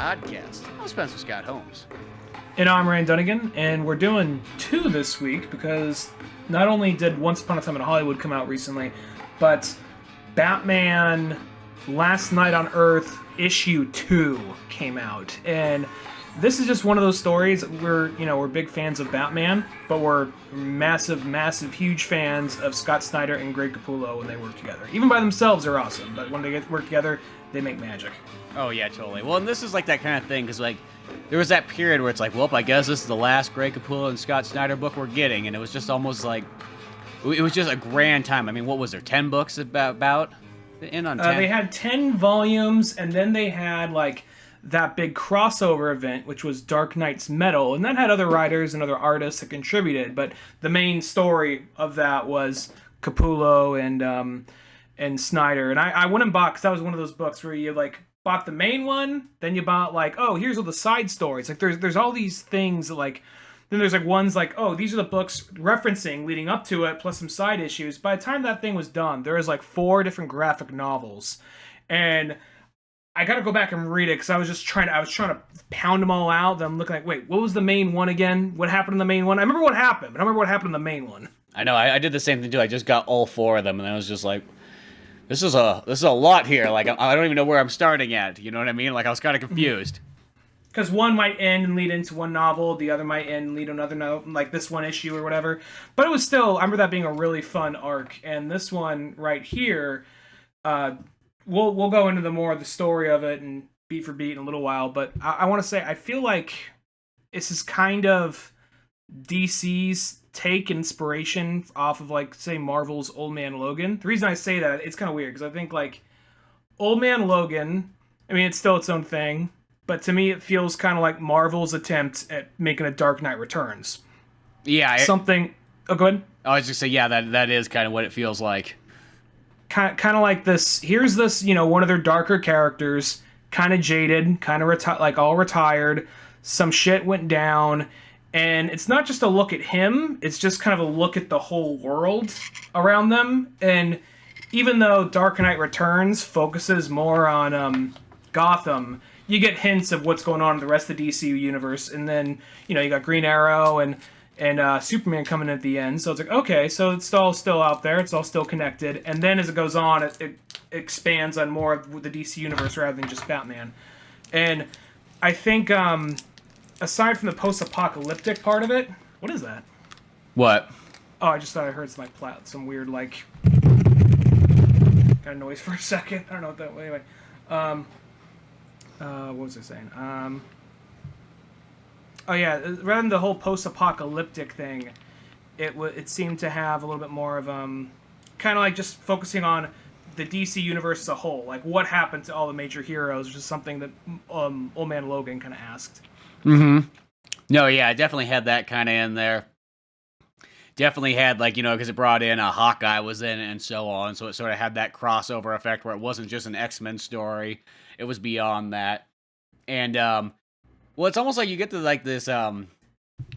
Podcast. I'm Spencer Scott Holmes. And I'm Dunigan, and we're doing 2 this week because not only did Once Upon a Time in Hollywood come out recently, but Batman Last Night on Earth issue 2 came out. And this is just one of those stories. We're big fans of Batman, but we're massive, huge fans of Scott Snyder and Greg Capullo when they work together. Even by themselves, they're awesome, but when they work together, they make magic. Oh yeah, totally. Well, and this is like that kind of thing, because like there was that period where it's like, well, I guess this is the last Greg Capullo and Scott Snyder book we're getting, and it was just almost like it was just a grand time. I mean, what was there, 10 books about? In on 10? They had 10 volumes, and then they had like that big crossover event, which was Dark Knight's Metal, and that had other writers and other artists that contributed. But the main story of that was Capullo and Snyder. And I went and bought, because that was one of those books where you like bought the main one, then you bought like, oh, here's all the side stories. Like there's all these things that, like, then there's like ones like, oh, these are the books referencing leading up to it, plus some side issues. By the time that thing was done, there was like 4 different graphic novels, and I got to go back and read it because I was trying to pound them all out. Then I'm looking like, wait, what was the main one again? What happened in the main one? I remember what happened, but I don't remember what happened in the main one. I know, I did the same thing too. I just got all 4 of them, and I was just like, This is a lot here. Like, I don't even know where I'm starting at. You know what I mean? Like, I was kind of confused. Because one might end and lead into one novel, the other might end and lead to another novel, like this one issue or whatever. But it was still, I remember that being a really fun arc. And this one right here, we'll go into more of the story of it and beat for beat in a little while. But I want to say, I feel like this is kind of DC's take inspiration off of, like, say, Marvel's Old Man Logan. The reason I say that, it's kind of weird, because I think, like, Old Man Logan, I mean, it's still its own thing, but to me it feels kind of like Marvel's attempt at making a Dark Knight Returns. Yeah. Oh, go ahead. I was just saying, yeah, that is kind of what it feels like. Kind of like this, here's this, one of their darker characters, kind of jaded, kind of all retired, some shit went down. And it's not just a look at him, it's just kind of a look at the whole world around them. And even though Dark Knight Returns focuses more on Gotham, you get hints of what's going on in the rest of the DC universe. And then, you got Green Arrow and Superman coming at the end. So it's like, okay, so it's all still out there, it's all still connected. And then as it goes on, it expands on more of the DC universe rather than just Batman. And I think aside from the post-apocalyptic part of it, what is that? What? Oh, I just thought I heard some weird, like, kind of noise for a second. I don't know what that was. Anyway, what was I saying? Oh yeah, rather than the whole post-apocalyptic thing, it seemed to have a little bit more of kind of like just focusing on the DC universe as a whole, like what happened to all the major heroes, which is something that Old Man Logan kind of asked. Mm-hmm. No, yeah, I definitely had that kind of in there. Definitely had, like, because it brought in a Hawkeye was in it and so on, so it sort of had that crossover effect where it wasn't just an X-Men story, it was beyond that. And, well, it's almost like you get to, like, this,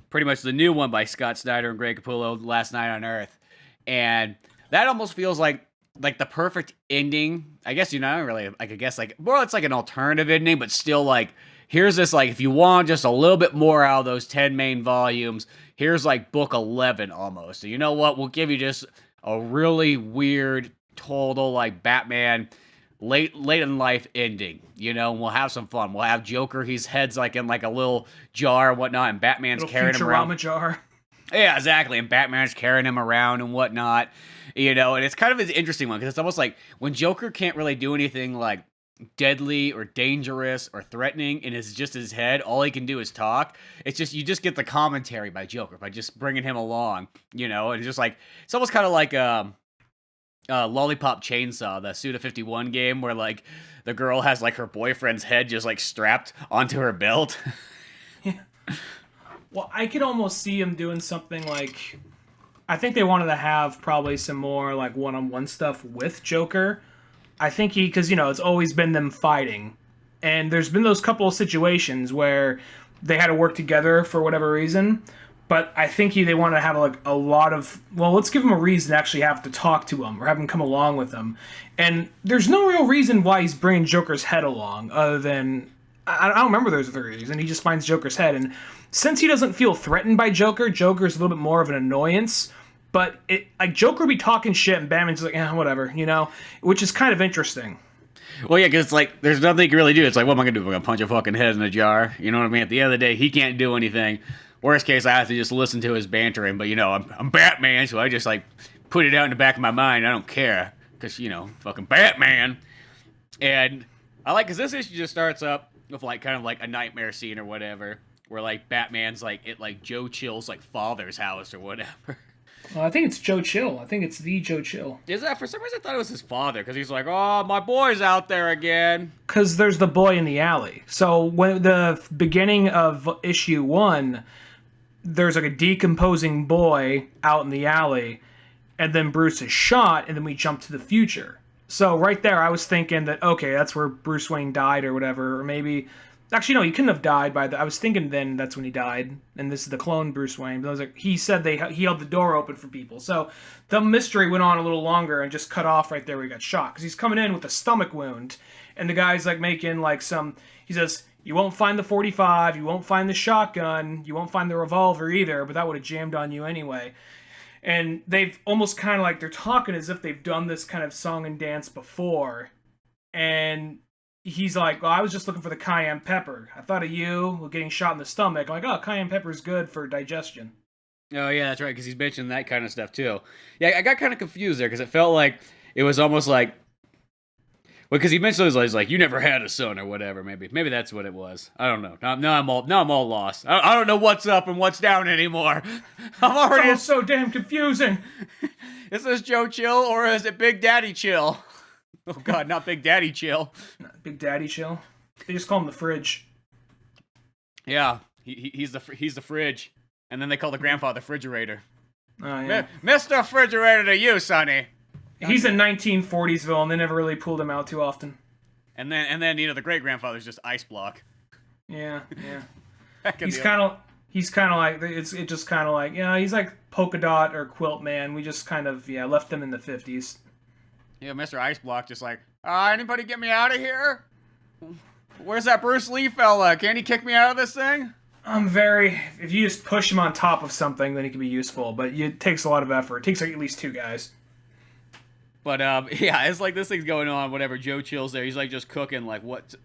pretty much the new one by Scott Snyder and Greg Capullo, Last Night on Earth, and that almost feels like the perfect ending. I guess, really, like, I guess, like, more it's like an alternative ending, but still, like, here's this, like, if you want just a little bit more out of those 10 main volumes, here's, like, book 11 almost. So you know what? We'll give you just a really weird, total, like, Batman late in life ending, and we'll have some fun. We'll have Joker, his head's, like, in, like, a little jar and whatnot, and Batman's carrying him around. Futurama jar. Yeah, exactly, and Batman's carrying him around and whatnot, and it's kind of an interesting one, because it's almost like when Joker can't really do anything, like, deadly or dangerous or threatening, and it's just his head, all he can do is talk. It's just, you just get the commentary by Joker by just bringing him along, and it's just like, it's almost kind of like Lollipop Chainsaw, the Suda51 game, where, like, the girl has, like, her boyfriend's head just, like, strapped onto her belt. Yeah. Well, I could almost see him doing something like, I think they wanted to have probably some more, like, one-on-one stuff with Joker. I think because, it's always been them fighting. And there's been those couple of situations where they had to work together for whatever reason. But I think they wanted to have, like, a lot of, well, let's give him a reason to actually have to talk to him or have him come along with him. And there's no real reason why he's bringing Joker's head along other than I don't remember those theories, and he just finds Joker's head. And since he doesn't feel threatened by Joker, Joker's a little bit more of an annoyance. But Joker be talking shit, and Batman's like, whatever, which is kind of interesting. Well, yeah, because there's nothing he can really do. It's like, what am I gonna do? I'm gonna punch a fucking head in a jar. You know what I mean? At the end of the day, he can't do anything. Worst case, I have to just listen to his bantering. But I'm Batman, so I just put it out in the back of my mind. I don't care, because fucking Batman. And I because this issue just starts up with kind of a nightmare scene or whatever, where Batman's at Joe Chill's father's house or whatever. Well, I think it's Joe Chill. I think it's the Joe Chill. Is that? For some reason, I thought it was his father, because he's like, oh, my boy's out there again. Because there's the boy in the alley. So when the beginning of issue 1, there's a decomposing boy out in the alley, and then Bruce is shot, and then we jump to the future. So right there, I was thinking that, okay, that's where Bruce Wayne died or whatever, or maybe... Actually, no, he couldn't have died by the... I was thinking then that's when he died, and this is the clone Bruce Wayne. But I was he said he held the door open for people. So the mystery went on a little longer and just cut off right there where he got shot. Because he's coming in with a stomach wound, and the guy's making some... He says, you won't find the 45, you won't find the shotgun, you won't find the revolver either, but that would have jammed on you anyway. And they've almost kind of they're talking as if they've done this kind of song and dance before. And... he's like, well, I was just looking for the cayenne pepper. I thought of you getting shot in the stomach. I'm like, oh, cayenne pepper is good for digestion. Oh, yeah, that's right, because he's mentioning that kind of stuff, too. Yeah, I got kind of confused there, because it felt like it was almost well, because he mentioned those you never had a son or whatever, maybe. Maybe that's what it was. I don't know. Now I'm all lost. I don't know what's up and what's down anymore. I'm already... It's so damn confusing. Is this Joe Chill, or is it Big Daddy Chill? Oh, God, not Big Daddy Chill. Not Big Daddy Chill. They just call him the Fridge. Yeah, he's the fridge. And then they call the grandfather Refrigerator. Oh, yeah. Mr. Refrigerator to you, Sonny. He's a 1940s villain. They never really pulled him out too often. And then the great-grandfather's just Ice Block. Yeah. He's kind of he's just kind of he's like Polka Dot or Quilt Man. We just kind of left him in the 50s. Yeah, Mr. Ice Block just anybody get me out of here? Where's that Bruce Lee fella? Can he kick me out of this thing? If you just push him on top of something, then he can be useful, but it takes a lot of effort. It takes at least 2 guys. But, yeah, it's this thing's going on, whatever. Joe Chill's there. He's, just cooking,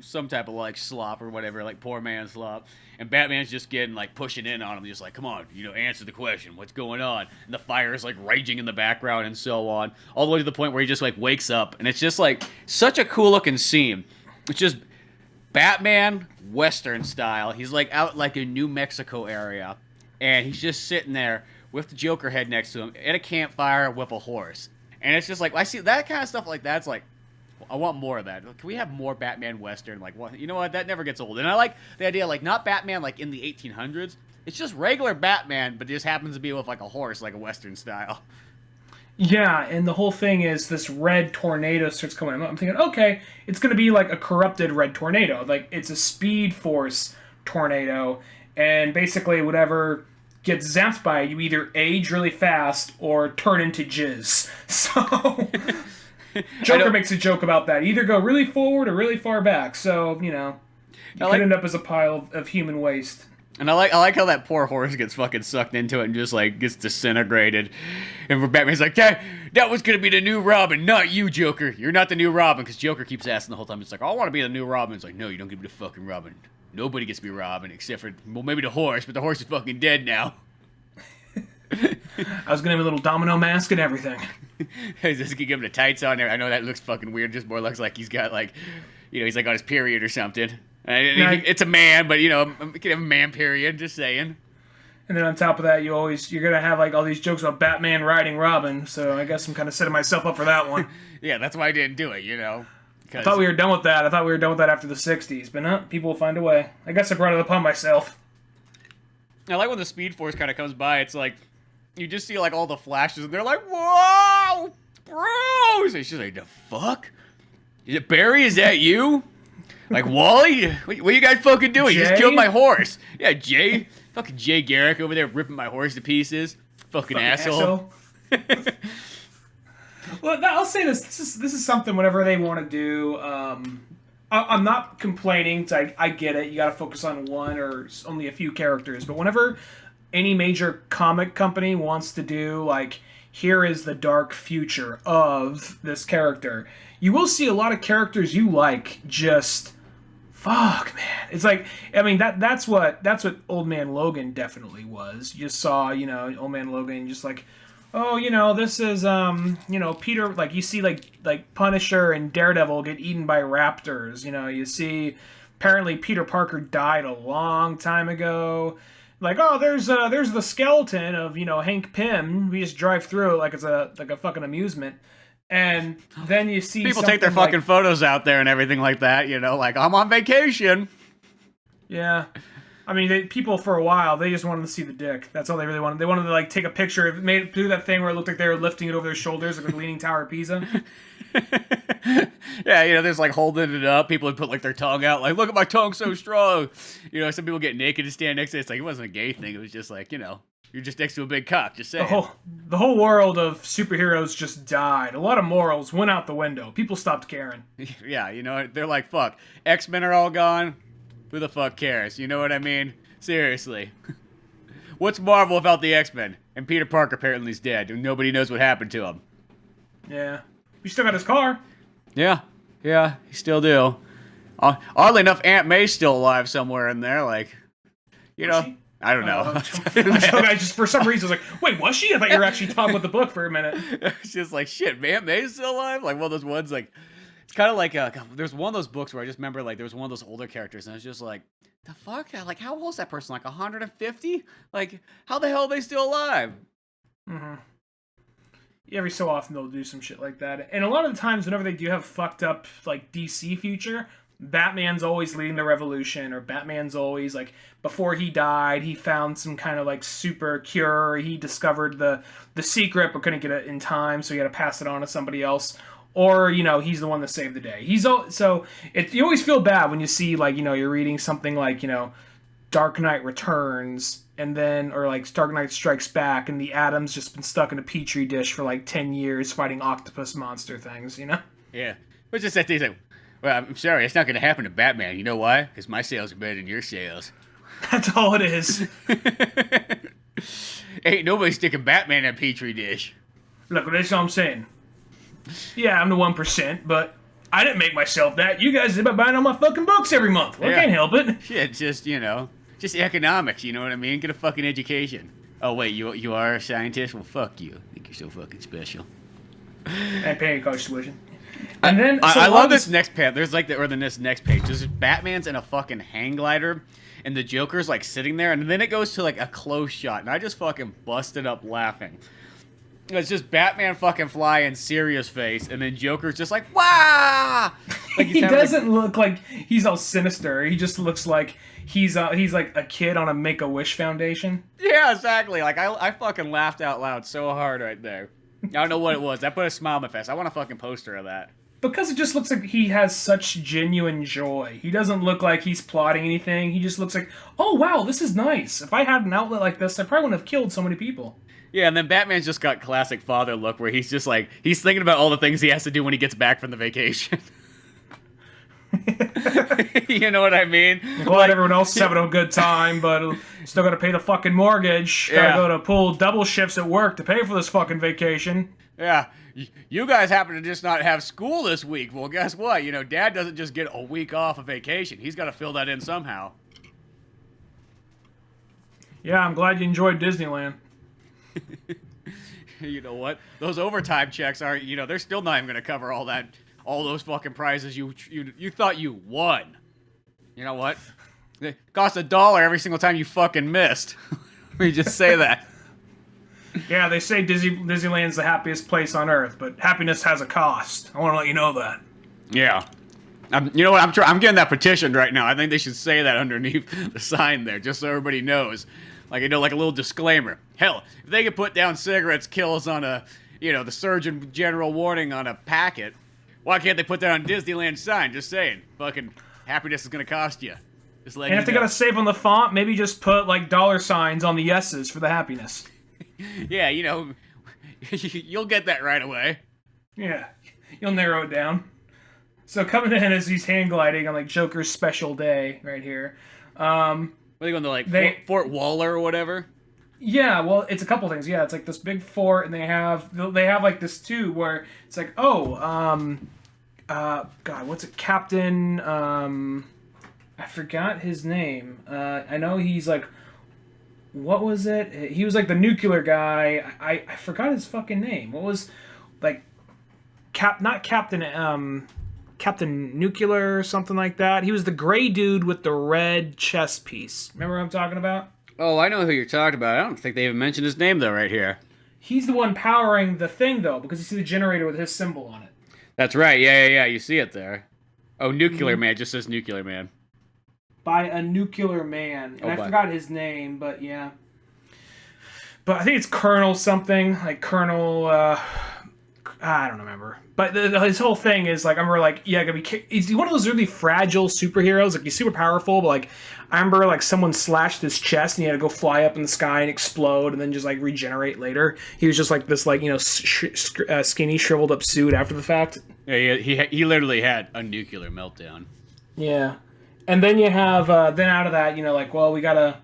some type of, slop or whatever, poor man slop. And Batman's just getting, pushing in on him. Just come on, answer the question. What's going on? And the fire is, raging in the background and so on. All the way to the point where he just, wakes up. And it's just, such a cool-looking scene. It's just Batman, Western style. He's, out, in New Mexico area. And he's just sitting there with the Joker head next to him at a campfire with a horse. And it's just I see that kind of stuff that's I want more of that. Can we have more Batman Western? What? You know what? That never gets old. And I like the idea, not Batman in the 1800s. It's just regular Batman, but it just happens to be with a horse, a Western style. Yeah, and the whole thing is this red tornado starts coming up. I'm thinking, okay, it's going to be a corrupted red tornado. It's a Speed Force tornado, and basically whatever gets zapped by it, you either age really fast or turn into jizz. So Joker makes a joke about that. Either go really forward or really far back. So, you could end up as a pile of human waste. And I like how that poor horse gets fucking sucked into it and just gets disintegrated. And Batman's that was gonna be the new Robin, not you, Joker. You're not the new Robin, because Joker keeps asking the whole time. It's I want to be the new Robin. It's no, you don't get to be the fucking Robin. Nobody gets to be Robin except for maybe the horse, but the horse is fucking dead now. I was gonna have a little domino mask and everything. Just give him the tights on there. I know that looks fucking weird. Just more looks like he's got he's on his period or something. It's a man, but you can have a man period. Just saying. And then on top of that, you're gonna have all these jokes about Batman riding Robin. So I guess I'm kind of setting myself up for that one. Yeah, that's why I didn't do it. I thought we were done with that. I thought we were done with that after the 60s, but no, people will find a way. I guess I brought it upon myself. I like when the Speed Force kind of comes by. It's you just see all the flashes, and they're whoa, bros! It's just the fuck? Is it Barry? Is that you? Wally? What you guys fucking doing? Jay? You just killed my horse. Yeah, Jay. Fucking Jay Garrick over there ripping my horse to pieces. Fucking asshole. Well, I'll say this. This is something whenever they want to do I'm not complaining. I get it. You got to focus on one or only a few characters. But whenever any major comic company wants to do, like, here is the dark future of this character, you will see a lot of characters you like just... Fuck, man. It's like, I mean, that's what Old Man Logan definitely was. You just saw, Old Man Logan just like, oh, this is, Peter, like, you see, like Punisher and Daredevil get eaten by raptors. You see, apparently Peter Parker died a long time ago. Like, oh, there's the skeleton of, Hank Pym. We just drive through it like it's a fucking amusement. And then you see people take their fucking photos out there and everything like that, like, I'm on vacation. Yeah. I mean, people for a while, they just wanted to see the dick. That's all they really wanted. They wanted to, like, take a picture. Do that thing where it looked like they were lifting it over their shoulders like a Leaning Tower of Pisa. Yeah, they're just, like, holding it up. People would put, like, their tongue out. Like, look at my tongue, so strong. Some people get naked and stand next to it. It's like, it wasn't a gay thing. It was just like, you're just next to a big cock, just saying. The whole world of superheroes just died. A lot of morals went out the window. People stopped caring. Yeah, they're like, fuck. X-Men are all gone. Who the fuck cares? You know what I mean? Seriously. What's Marvel without the X-Men? And Peter Parker apparently is dead, and nobody knows what happened to him. Yeah. We still got his car. Yeah, you still do. Oddly enough, Aunt May's still alive somewhere in there, like, I don't know. I just, for some reason, was like, wait, was she? I thought you were actually talking about the book for a minute. It's just like, shit, man, May's still alive? Like, one of those ones, like, it's kind of like, there's one of those books where I just remember, like, there was one of those older characters, and it's just like, the fuck? Like, how old is that person? Like, 150? Like, how the hell are they still alive? Mm-hmm. Every so often, they'll do some shit like that. And a lot of the times, whenever they do have fucked up, like, DC future... Batman's always leading the revolution, or Batman's always, like, before he died, he found some kind of, like, super cure, he discovered the secret, but couldn't get it in time, so he had to pass it on to somebody else, or, he's the one that saved the day. You always feel bad when you see, like, you're reading something like, Dark Knight Returns, and then, or, like, Dark Knight Strikes Back, and the Atom's just been stuck in a petri dish for, like, 10 years fighting octopus monster things, Yeah. But just that thing, like, well, I'm sorry, it's not going to happen to Batman. You know why? Because my sales are better than your sales. That's all it is. Ain't nobody sticking Batman in a petri dish. Look, that's all I'm saying. Yeah, I'm the 1%, but I didn't make myself that. You guys did by buying all my fucking books every month. Well, I can't help it. Shit, just economics, you know what I mean? Get a fucking education. Oh, wait, you are a scientist? Well, fuck you. I think you're so fucking special. I pay college tuition. And then I love this next page. There's like this next page. There's Batman's in a fucking hang glider, and the Joker's like sitting there, and then it goes to like a close shot, and I just fucking busted up laughing. It's just Batman fucking flying serious face, and then Joker's just like, wah! Like he doesn't look like he's all sinister. He just looks like he's like a kid on a Make-A-Wish Foundation. Yeah, exactly. Like I fucking laughed out loud so hard right there. I don't know what it was. That put a smile on my face. I want a fucking poster of that. Because it just looks like he has such genuine joy. He doesn't look like he's plotting anything. He just looks like, oh, wow, this is nice. If I had an outlet like this, I probably wouldn't have killed so many people. Yeah, and then Batman's just got classic father look where he's just like, he's thinking about all the things he has to do when he gets back from the vacation. You know what I mean? Glad everyone else is having a good time, but still got to pay the fucking mortgage. Got to go to pull double shifts at work to pay for this fucking vacation. Yeah, you guys happen to just not have school this week. Well, guess what? Dad doesn't just get a week off of vacation. He's got to fill that in somehow. Yeah, I'm glad you enjoyed Disneyland. You know what? Those overtime checks aren't, they're still not even going to cover all those fucking prizes you thought you won. You know what? It costs $1 every single time you fucking missed. Let me just say that. Yeah, they say Disneyland's the happiest place on earth, but happiness has a cost. I want to let you know that. Yeah. You know what? I'm getting that petitioned right now. I think they should say that underneath the sign there, just so everybody knows. Like a little disclaimer. Hell, if they could put down cigarettes kills on a, the Surgeon General warning on a packet, why can't they put that on Disneyland sign? Just saying. Fucking happiness is gonna cost you. Just letting And if they gotta save on the font, maybe just put like dollar signs on the yeses for the happiness. Yeah, you'll get that right away. Yeah, you'll narrow it down. So coming in as he's hand gliding on like Joker's special day right here. What are they going to like Fort Waller or whatever? Yeah, well, it's a couple things. Yeah, it's like this big fort, and they have like this too, where it's like, God, what's it, Captain? I forgot his name. I know he's like, what was it? He was like the nuclear guy. I forgot his fucking name. What was like, not Captain, Captain Nuclear or something like that. He was the gray dude with the red chest piece. Remember what I'm talking about? Oh, I know who you're talking about. I don't think they even mentioned his name, though, right here. He's the one powering the thing, though, because you see the generator with his symbol on it. That's right. Yeah. You see it there. Oh, Nuclear Man. It just says Nuclear Man. By a nuclear man. And I forgot his name, but yeah. But I think it's Colonel something. Like Colonel... I don't remember. But his whole thing is, like, I remember, like, yeah, he's one of those really fragile superheroes. Like, he's super powerful, but, like, I remember, like, someone slashed his chest and he had to go fly up in the sky and explode and then just, like, regenerate later. He was just, like, this, like, you know, skinny, shriveled up suit after the fact. Yeah, he literally had a nuclear meltdown. Yeah. And then you have, then out of that, you know, like, well, we gotta...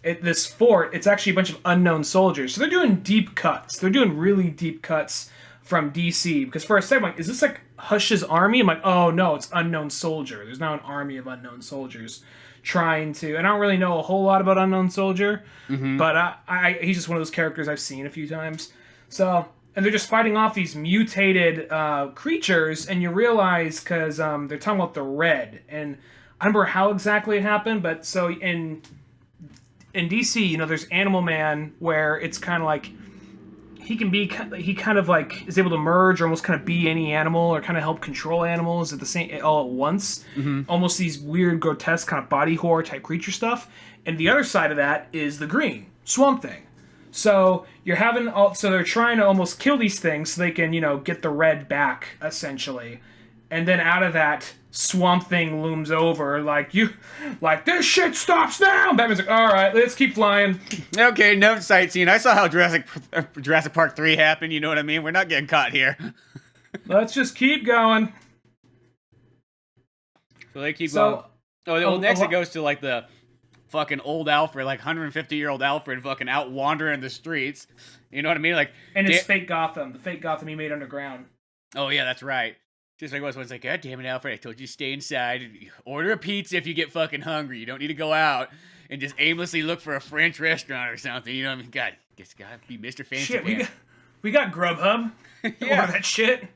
this fort, it's actually a bunch of unknown soldiers. So they're doing deep cuts. They're doing really deep cuts from DC, because for a second, I'm like, is this like Hush's army? I'm like, oh no, it's Unknown Soldier. There's now an army of unknown soldiers trying to, and I don't really know a whole lot about Unknown Soldier, but he's just one of those characters I've seen a few times. So, and they're just fighting off these mutated creatures, and you realize, because they're talking about the Red, and I don't remember how exactly it happened, but so in DC, you know, there's Animal Man, where it's kind of like, he kind of like is able to merge or almost kind of be any animal or kind of help control animals at the same all at once. Almost these weird, grotesque kind of body horror type creature stuff. And the other side of that is the Green Swamp Thing. So you're having so they're trying to almost kill these things so they can, you know, get the Red back essentially. And then out of that, Swamp Thing looms over like this shit stops now. Batman's like, all right, let's keep flying. Okay, no sightseeing. I saw how Jurassic Park 3 happened. You know what I mean? We're not getting caught here. Let's just keep going. So they keep going. Next it goes to like the fucking old Alfred, like 150-year-old Alfred, fucking out wandering the streets. You know what I mean? Like, and it's fake Gotham, the fake Gotham he made underground. Oh yeah, that's right. Just like one's like, God damn it, Alfred, I told you to stay inside. Order a pizza if you get fucking hungry. You don't need to go out and just aimlessly look for a French restaurant or something. You know what I mean? God, it's gotta be Mr. Fancy. Shit, we got Grubhub. Yeah. Order that shit.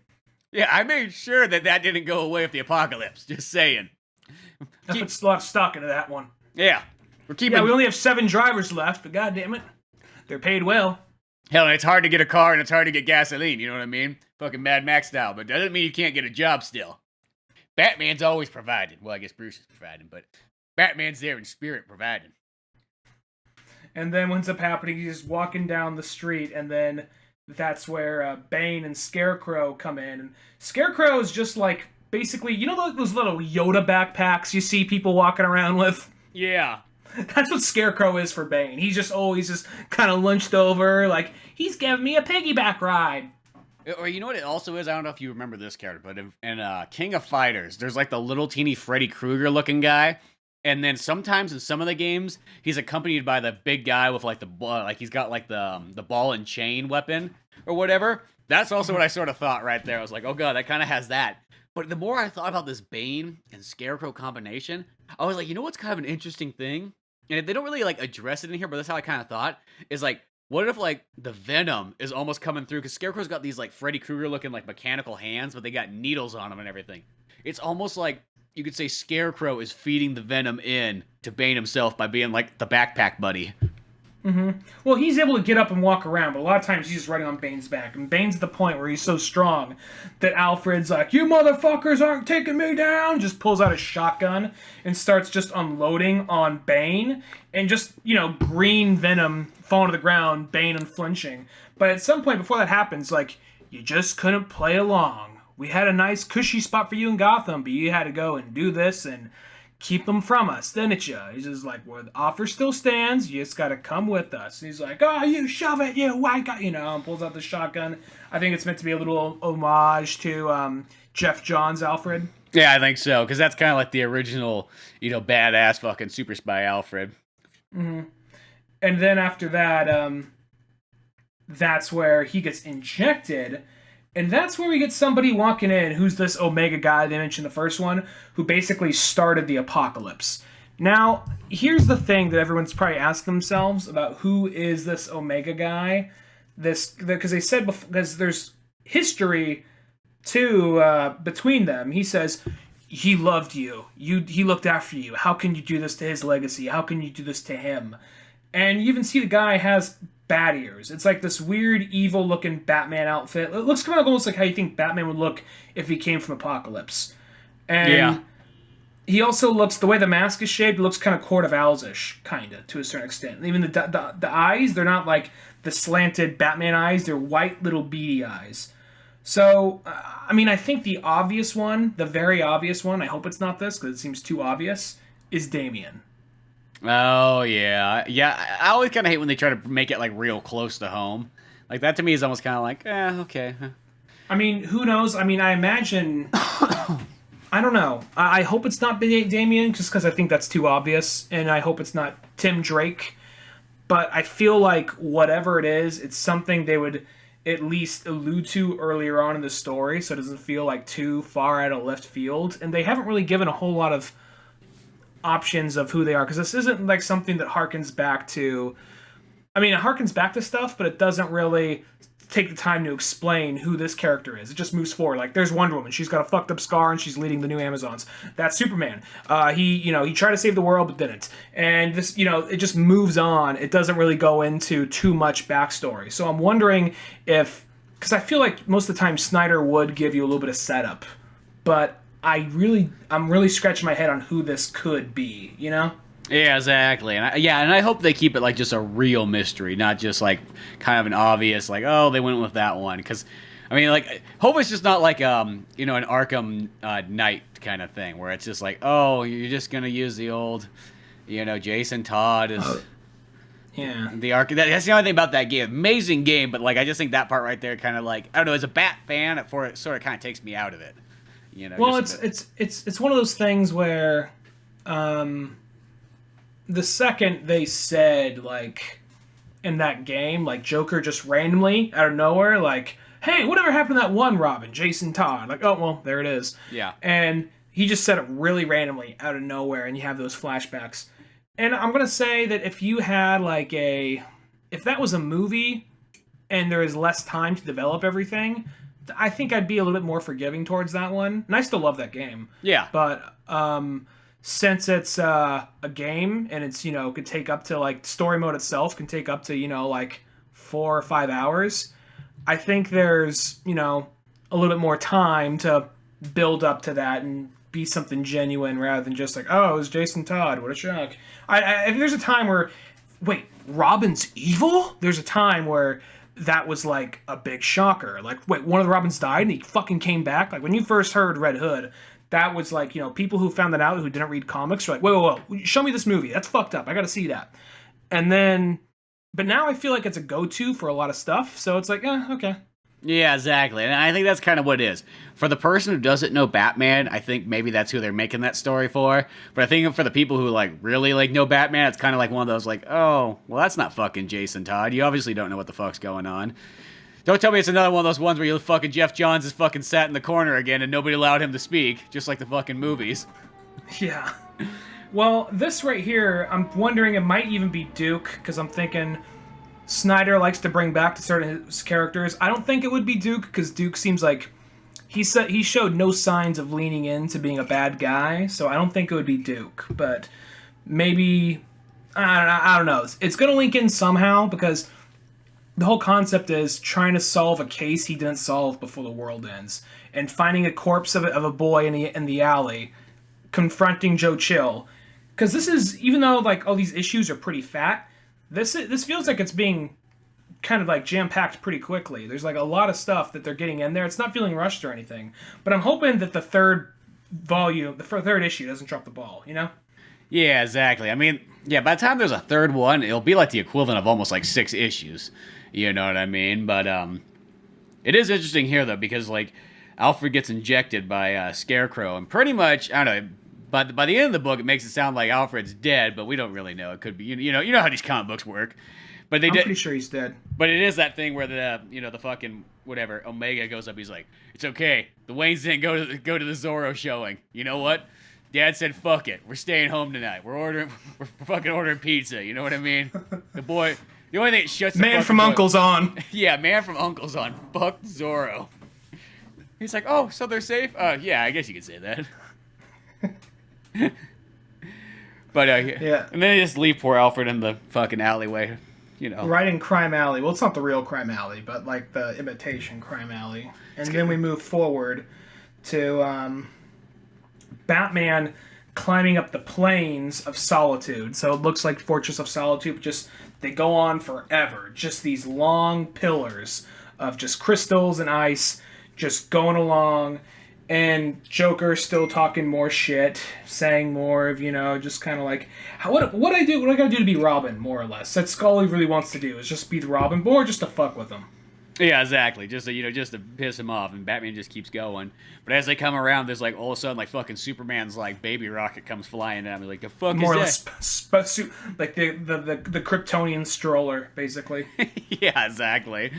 Yeah, I made sure that didn't go away with the apocalypse. Just saying. I put a lot of stock into that one. Yeah. We only have 7 drivers left, but god damn it, they're paid well. Hell, it's hard to get a car and it's hard to get gasoline, you know what I mean? Fucking Mad Max style, but doesn't mean you can't get a job still. Batman's always providing. Well, I guess Bruce is providing, but Batman's there in spirit providing. And then what ends up happening, he's walking down the street, and then that's where Bane and Scarecrow come in. And Scarecrow is just like, basically, you know those little Yoda backpacks you see people walking around with? Yeah. That's what Scarecrow is for Bane. He's just always just kind of lunched over, like, he's giving me a piggyback ride. Or you know what it also is? I don't know if you remember this character, but in King of Fighters, there's like the little teeny Freddy Krueger looking guy. And then sometimes in some of the games, he's accompanied by the big guy with like the like he's got like the ball and chain weapon or whatever. That's also what I sort of thought right there. I was like, oh god, that kind of has that. But the more I thought about this Bane and Scarecrow combination, I was like, you know what's kind of an interesting thing? And they don't really like address it in here, but that's how I kind of thought. Is like, what if like the Venom is almost coming through? Because Scarecrow's got these like Freddy Krueger looking like mechanical hands, but they got needles on them and everything. It's almost like you could say Scarecrow is feeding the Venom in to Bane himself by being like the backpack buddy. Mm-hmm. Well, he's able to get up and walk around, but a lot of times he's just riding on Bane's back. And Bane's at the point where he's so strong that Alfred's like, you motherfuckers aren't taking me down, just pulls out a shotgun and starts just unloading on Bane. And just, you know, green Venom falling to the ground, Bane unflinching. But at some point before that happens, like, you just couldn't play along. We had a nice cushy spot for you in Gotham, but you had to go and do this and keep them from us, didn't you? He's just like, well, the offer still stands. You just got to come with us. And he's like, oh, you shove it, you wank it, you know, and pulls out the shotgun. I think it's meant to be a little homage to Jeff Johns' Alfred. Yeah, I think so, because that's kind of like the original, badass fucking super spy Alfred. And then after that, that's where he gets injected. And that's where we get somebody walking in who's this Omega guy they mentioned in the first one, who basically started the apocalypse. Now, here's the thing that everyone's probably asked themselves about who is this Omega guy. Because they said, because there's history too between them. He says, he loved you. He looked after you. How can you do this to his legacy? How can you do this to him? And you even see the guy has bat ears. It's like this weird, evil-looking Batman outfit. It looks kind of almost like how you think Batman would look if he came from Apocalypse. And he also looks, the way the mask is shaped, it looks kind of Court of Owls-ish, kind of, to a certain extent. And even the eyes, they're not like the slanted Batman eyes. They're white little beady eyes. So, I mean, I think the obvious one, the very obvious one, I hope it's not this because it seems too obvious, is Damian. Oh, yeah. Yeah, I always kind of hate when they try to make it, like, real close to home. Like, that to me is almost kind of like, okay. I mean, who knows? I mean, I imagine... I don't know. I hope it's not Damian, just because I think that's too obvious, and I hope it's not Tim Drake. But I feel like whatever it is, it's something they would at least allude to earlier on in the story, so it doesn't feel like too far out of left field. And they haven't really given a whole lot of options of who they are, because this isn't like something that harkens back to... I mean, it harkens back to stuff, but it doesn't really take the time to explain who this character is. It just moves forward. Like, there's Wonder Woman. She's got a fucked up scar, and she's leading the new Amazons. That's Superman. He tried to save the world, but didn't. And this, it just moves on. It doesn't really go into too much backstory. So I'm wondering if... Because I feel like most of the time Snyder would give you a little bit of setup. But I'm really scratching my head on who this could be, Yeah, exactly. And I hope they keep it like just a real mystery, not just like kind of an obvious like, oh, they went with that one. Because I mean, like, hope it's just not like an Arkham Knight kind of thing where it's just like, oh, you're just gonna use the old, Jason Todd is the Arkham. That's the only thing about that game. Amazing game, but like I just think that part right there kind of like, I don't know, as a Bat fan, it sort of kind of takes me out of it. Well, it's one of those things where. The second they said, like, in that game, like, Joker just randomly, out of nowhere, like, hey, whatever happened to that one Robin, Jason Todd? Like, oh, well, there it is. Yeah. And he just said it really randomly, out of nowhere, and you have those flashbacks. And I'm going to say that if you had, like, if that was a movie, and there is less time to develop everything, I think I'd be a little bit more forgiving towards that one. And I still love that game. Yeah. But, since it's a game and it's could take up to like story mode itself can take up to like 4 or 5 hours, I think there's a little bit more time to build up to that and be something genuine rather than just like, oh, it was Jason Todd, what a shock. I think there's a time where, wait, Robin's evil? There's a time where that was like a big shocker. Like, wait, one of the Robins died and he fucking came back? Like when you first heard Red Hood, that was like, people who found that out who didn't read comics were like, whoa, show me this movie. That's fucked up. I gotta see that. And then, but now I feel like it's a go-to for a lot of stuff. So it's like, okay. Yeah, exactly. And I think that's kind of what it is. For the person who doesn't know Batman, I think maybe that's who they're making that story for. But I think for the people who like really like know Batman, it's kind of like one of those like, oh, well, that's not fucking Jason Todd. You obviously don't know what the fuck's going on. Don't tell me it's another one of those ones where you fucking Jeff Johns is fucking sat in the corner again and nobody allowed him to speak, just like the fucking movies. Yeah. Well, this right here, I'm wondering it might even be Duke, because I'm thinking Snyder likes to bring back to certain his characters. I don't think it would be Duke, because Duke seems like he showed no signs of leaning into being a bad guy, so I don't think it would be Duke. But maybe, I don't know. It's going to link in somehow, because the whole concept is trying to solve a case he didn't solve before the world ends, and finding a corpse of a boy in the alley, confronting Joe Chill. Because this is, even though like all these issues are pretty fat, this feels like it's being kind of like jam-packed pretty quickly. There's like a lot of stuff that they're getting in there. It's not feeling rushed or anything. But I'm hoping that the third issue doesn't drop the ball, Yeah, exactly. I mean, yeah, by the time there's a third one, it'll be like the equivalent of almost like 6 issues. You know what I mean? But it is interesting here, though, because, like, Alfred gets injected by Scarecrow, and pretty much, I don't know, but by the end of the book, it makes it sound like Alfred's dead, but we don't really know. It could be, you know how these comic books work. But I'm pretty sure he's dead. But it is that thing where the fucking whatever Omega goes up. He's like, it's okay. The Waynes didn't go to the Zorro showing. You know what? Dad said, fuck it. We're staying home tonight. We're fucking ordering pizza. You know what I mean? The only thing that shuts Man from Uncle's on. Yeah, Man from Uncle's on. Fuck Zorro. He's like, oh, so they're safe? Yeah, I guess you could say that. But yeah. And then they just leave poor Alfred in the fucking alleyway. You know. Right in Crime Alley. Well, it's not the real Crime Alley, but like the imitation Crime Alley. And then we move forward to Batman climbing up the plains of Solitude. So it looks like Fortress of Solitude, but just they go on forever. Just these long pillars of just crystals and ice just going along. And Joker still talking more shit, saying more of, just kind of like, what I gotta do to be Robin, more or less. That's all he really wants to do, is just be the Robin, or just to fuck with him. Yeah, exactly. Just to piss him off, and Batman just keeps going. But as they come around, there's like all of a sudden like fucking Superman's like baby rocket comes flying at him. Like, the fuck more is that? More or less, like the Kryptonian stroller, basically. Yeah, exactly.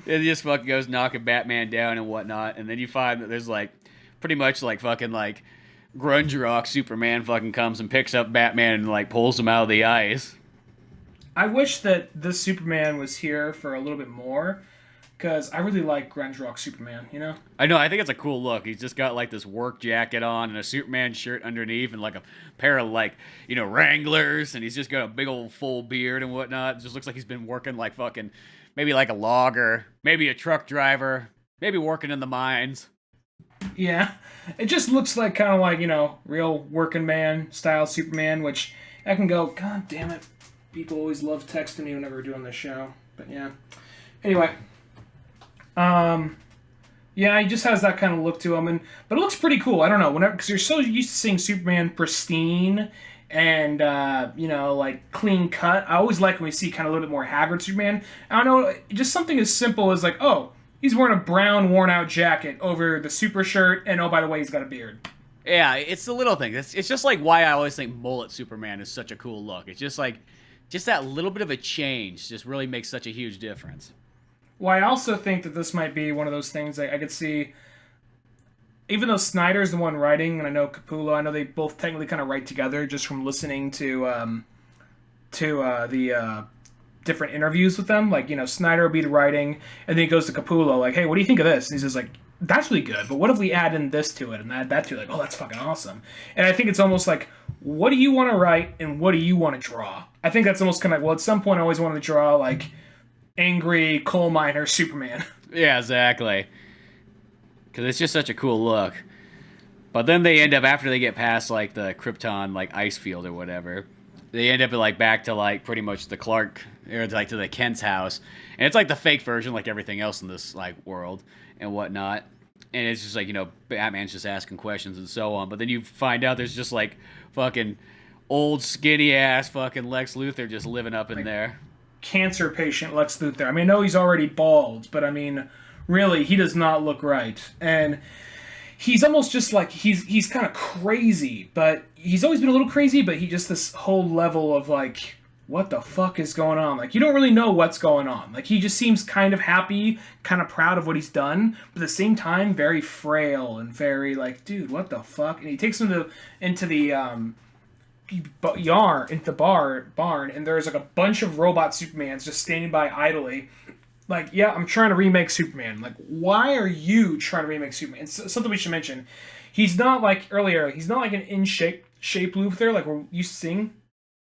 It just fucking goes knocking Batman down and whatnot, and then you find that there's like pretty much like fucking like grunge rock Superman fucking comes and picks up Batman and like pulls him out of the ice. I wish that this Superman was here for a little bit more, because I really like grunge rock Superman, I know, I think it's a cool look. He's just got like this work jacket on and a Superman shirt underneath and like a pair of like, Wranglers, and he's just got a big old full beard and whatnot. It just looks like he's been working like fucking, maybe like a logger, maybe a truck driver, maybe working in the mines. Yeah, it just looks like kind of like, real working man style Superman, which I can go, God damn it. People always love texting me whenever we're doing this show. But yeah. Anyway. Yeah, he just has that kind of look to him, but it looks pretty cool. I don't know, because you're so used to seeing Superman pristine and, like clean cut. I always like when we see kind of a little bit more haggard Superman. I don't know, just something as simple as like, oh, he's wearing a brown, worn-out jacket over the super shirt, and oh, by the way, he's got a beard. Yeah, it's the little thing. It's just like why I always think mullet Superman is such a cool look. It's just like, that little bit of a change just really makes such a huge difference. Well, I also think that this might be one of those things I could see, even though Snyder's the one writing, and I know Capullo, I know they both technically kind of write together just from listening to the different interviews with them. Like, Snyder will be the writing, and then he goes to Capullo, like, hey, what do you think of this? And he's just like, that's really good, but what if we add in this to it and add that to it? Like, oh, that's fucking awesome. And I think it's almost like, what do you want to write and what do you want to draw? I think that's almost kind of like, well, at some point I always wanted to draw, like, angry coal miner Superman. Yeah, exactly. Because it's just such a cool look. But then they end up, after they get past, like, the Krypton, like, ice field or whatever, they end up, like, back to, like, pretty much the Clark, or, like, to the Kent's house. And it's, like, the fake version, like everything else in this, like, world and whatnot. And it's just, like, Batman's just asking questions and so on. But then you find out there's just, like, fucking old, skinny-ass fucking Lex Luthor just living up in there. Cancer patient Lex Luthor. I mean, I know he's already bald, but I mean, really, he does not look right. And he's almost just like, he's kind of crazy, but he's always been a little crazy, but he just this whole level of like, what the fuck is going on? Like, you don't really know what's going on. Like, he just seems kind of happy, kind of proud of what he's done, but at the same time, very frail and very like, dude, what the fuck? And he takes him into the barn, and there's like a bunch of robot Supermans just standing by idly, like, yeah, I'm trying to remake Superman. Like, why are you trying to remake Superman? It's something we should mention. He's not like earlier. He's not like an in shape Luthor like we're used to seeing.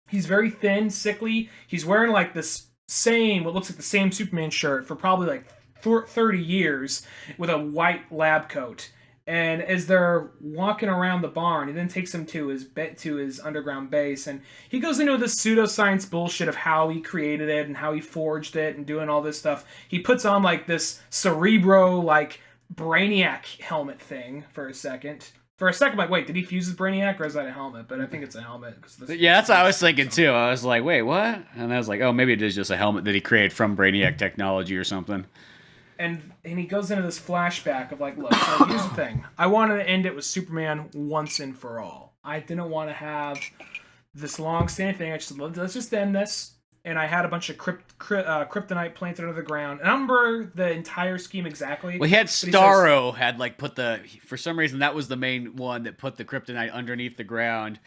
He's very thin, sickly. He's wearing like this what looks like the same Superman shirt for probably like 30 years with a white lab coat. And as they're walking around the barn, he then takes him to his underground base, and he goes into this pseudoscience bullshit of how he created it and how he forged it and doing all this stuff. He puts on like this Cerebro like Brainiac helmet thing for a second. I'm like, wait, did he fuse his Brainiac or is that a helmet? But I think it's a helmet. Yeah, that's what I was thinking too. I was like, wait, what? And I was like, oh, maybe it is just a helmet that he created from Brainiac technology or something. and he goes into this flashback of like, look, so here's the thing. I wanted to end it with Superman once and for all. I didn't want to have this long-standing thing. I just let's just end this. And I had a bunch of kryptonite planted under the ground. And I don't remember the entire scheme exactly. We had Starro had like put for some reason that was the main one that put the kryptonite underneath the ground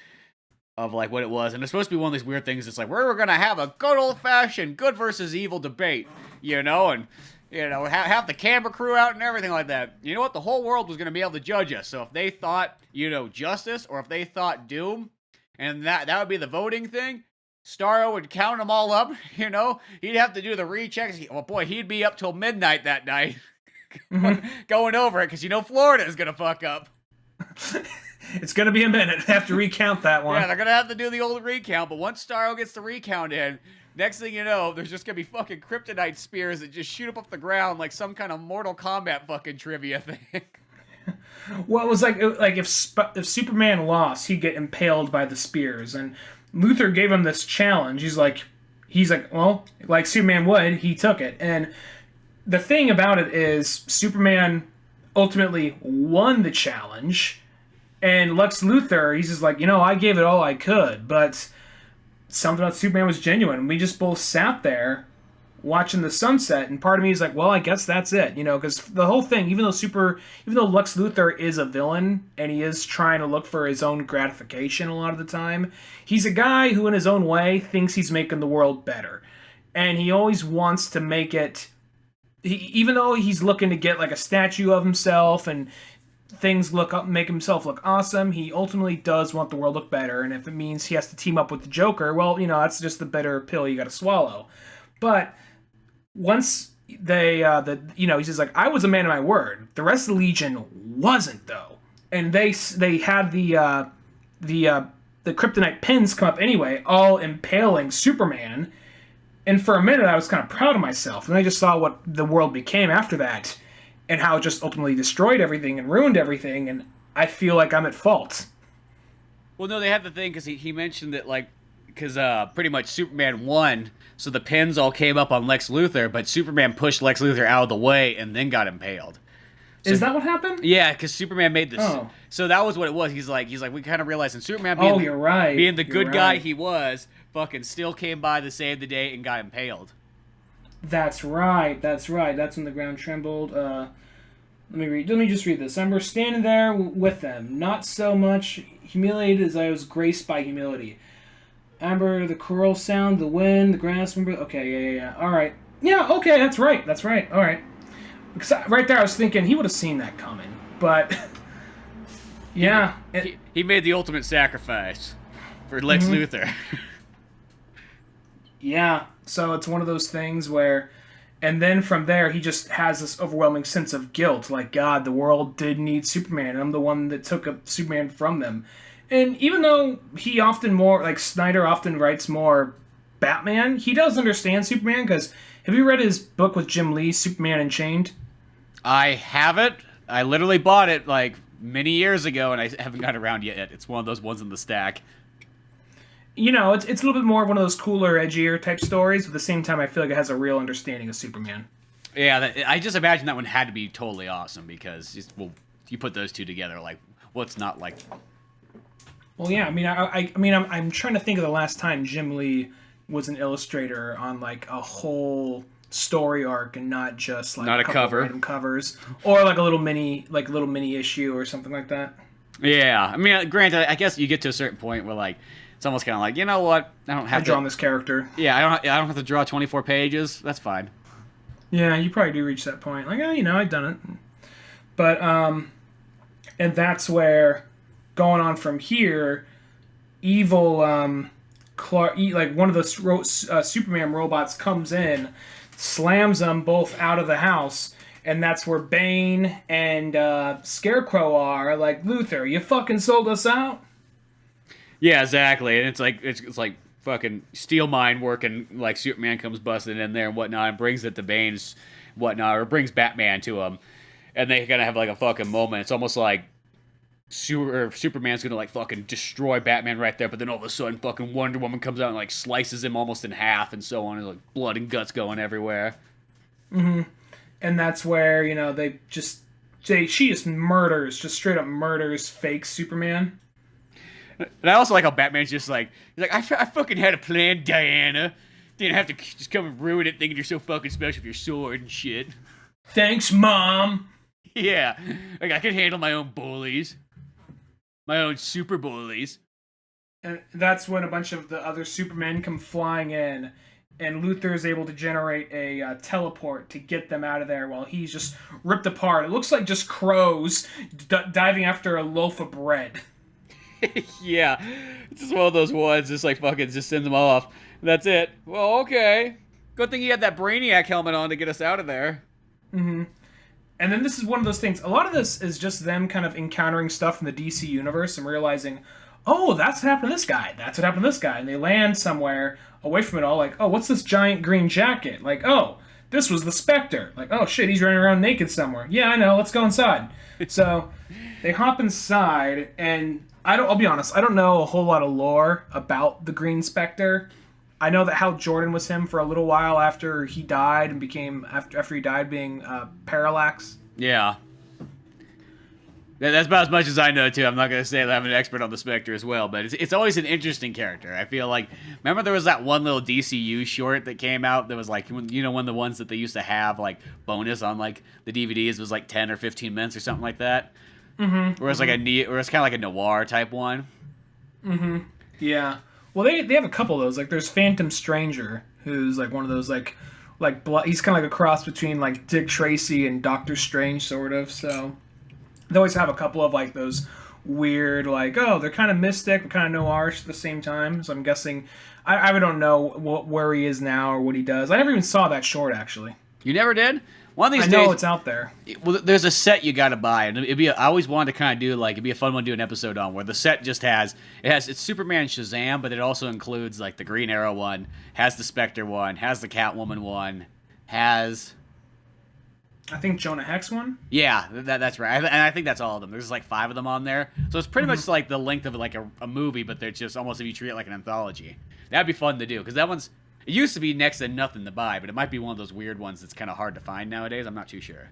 of like what it was. And it's supposed to be one of these weird things. It's like, we're going to have a good old-fashioned good versus evil debate, and, have the camera crew out and everything like that. You know what? The whole world was going to be able to judge us. So if they thought, justice, or if they thought doom, and that would be the voting thing, Starro would count them all up, He'd have to do the rechecks. He'd be up till midnight that night going over it because, Florida is going to fuck up. It's going to be a minute. They have to recount that one. Yeah, they're going to have to do the old recount, but once Starro gets the recount in, next thing you know, there's just going to be fucking kryptonite spears that just shoot up off the ground like some kind of Mortal Kombat fucking trivia thing. Well, it was like if Superman lost, he'd get impaled by the spears, and Luthor gave him this challenge. He's like, well, like Superman would, he took it. And the thing about it is, Superman ultimately won the challenge, and Lex Luthor, he's just like, I gave it all I could, but something about Superman was genuine. We just both sat there watching the sunset, and part of me is like, well, I guess that's it, because the whole thing, even though Lex Luthor is a villain and he is trying to look for his own gratification a lot of the time, he's a guy who in his own way thinks he's making the world better, and he always wants to make it, even though he's looking to get like a statue of himself and things make himself look awesome, he ultimately does want the world to look better, and if it means he has to team up with the Joker, well, that's just the bitter pill you gotta swallow. But once they, he's just like, I was a man of my word. The rest of the Legion wasn't, though. And they had the kryptonite pins come up anyway, all impaling Superman. And for a minute, I was kind of proud of myself. And I just saw what the world became after that, and how it just ultimately destroyed everything and ruined everything. And I feel like I'm at fault. Well, no, they had the thing because he mentioned that because pretty much Superman won. So the pins all came up on Lex Luthor, but Superman pushed Lex Luthor out of the way and then got impaled. So, is that what happened? Yeah, because Superman made this. Oh. So that was what it was. He's like, we kind of realized, and Superman being, you're right. Being the good guy he was, fucking still came by to save the day and got impaled. That's right. That's when the ground trembled. Let me just read this. I remember standing there with them, not so much humiliated as I was graced by humility. I remember the choral sound, the wind, the grass. Remember? Okay, yeah. All right. Yeah, okay, that's right. All right. Because right there I was thinking he would have seen that coming. But, yeah. He made the ultimate sacrifice for Lex Luthor. Yeah, so it's one of those things where... And then from there, he just has this overwhelming sense of guilt. Like, God, the world did need Superman, and I'm the one that took Superman from them. And even though he Snyder often writes more Batman, he does understand Superman, because have you read his book with Jim Lee, Superman Unchained? I haven't. I literally bought it, many years ago, and I haven't got around yet. It's one of those ones in the stack. It's a little bit more of one of those cooler, edgier type stories, but at the same time, I feel like it has a real understanding of Superman. Yeah, I just imagine that one had to be totally awesome, because, you put those two together, what's not like... Well, yeah, I'm trying to think of the last time Jim Lee was an illustrator on a whole story arc and not just not a cover, random covers, or a little mini issue or something like that. Yeah, granted, I guess you get to a certain point where it's almost kind of like, you know what, I don't have to draw this character. Yeah, I don't have to draw 24 pages. That's fine. Yeah, you probably do reach that point. I've done it, but and that's where. Going on from here, evil Clark, one of the Superman robots comes in, slams them both out of the house, and that's where Bane and Scarecrow are. Like, Luthor, you fucking sold us out. Yeah, exactly, and it's like fucking steel mine working. Superman comes busting in there and whatnot, and brings it to Bane's whatnot, or brings Batman to him, and they kind of have a fucking moment. It's almost like. Superman's gonna fucking destroy Batman right there, but then all of a sudden fucking Wonder Woman comes out and slices him almost in half and so on, and blood and guts going everywhere. Mm-hmm. and that's where she just murders, just straight up murders fake Superman. And I also like how Batman's just like, he's like, I fucking had a plan, Diana. Didn't have to just come and ruin it thinking you're so fucking special with your sword and shit. Thanks, Mom. Yeah, like I can handle my own bullies. My own super bullies. And that's when a bunch of the other Supermen come flying in, and Luthor is able to generate a teleport to get them out of there while he's just ripped apart. It looks like just crows diving after a loaf of bread. Yeah, it's just one of those ones, just like fucking just send them off. That's it. Well, okay. Good thing you had that Brainiac helmet on to get us out of there. Mm-hmm. And then this is one of those things. A lot of this is just them kind of encountering stuff in the DC universe and realizing, oh, that's what happened to this guy. That's what happened to this guy. And they land somewhere away from it all, like, oh, what's this giant green jacket? Like, oh, this was the Spectre. Like, oh shit, he's running around naked somewhere. Yeah, I know. Let's go inside. So they hop inside, and I'll be honest, I don't know a whole lot of lore about the Green Spectre. I know that Hal Jordan was him for a little while after he died and became after he died being Parallax. Yeah. That's about as much as I know too. I'm not gonna say that I'm an expert on the Spectre as well, but it's always an interesting character. I feel like, remember there was that one little DCU short that came out that was like, you know, one of the ones that they used to have like bonus on like the DVDs was like 10 or 15 minutes or something like that. Mm-hmm. Where it's like where it's kind of like a noir type one. Mm-hmm. Yeah. Well, they have a couple of those. Like, there's Phantom Stranger, who's like one of those like he's kind of like a cross between like Dick Tracy and Doctor Strange, sort of. So they always have a couple of like those weird, like, oh, they're kind of mystic, but kind of noirish at the same time. So I'm guessing I don't know where he is now or what he does. I never even saw that short, actually. You never did? One of these days, I know it's out there. Well, there's a set you got to buy, and I always wanted to kind of do like it'd be a fun one to do an episode on where the set just it's Superman Shazam, but it also includes like the Green Arrow one, has the Spectre one, has the Catwoman one, has I think Jonah Hex one. Yeah, that's right, and I think that's all of them. There's like 5 of them on there, so it's pretty much like the length of like a movie, but they're just almost if you treat it like an anthology. That'd be fun to do because that one's. It used to be next to nothing to buy, but it might be one of those weird ones that's kind of hard to find nowadays. I'm not too sure.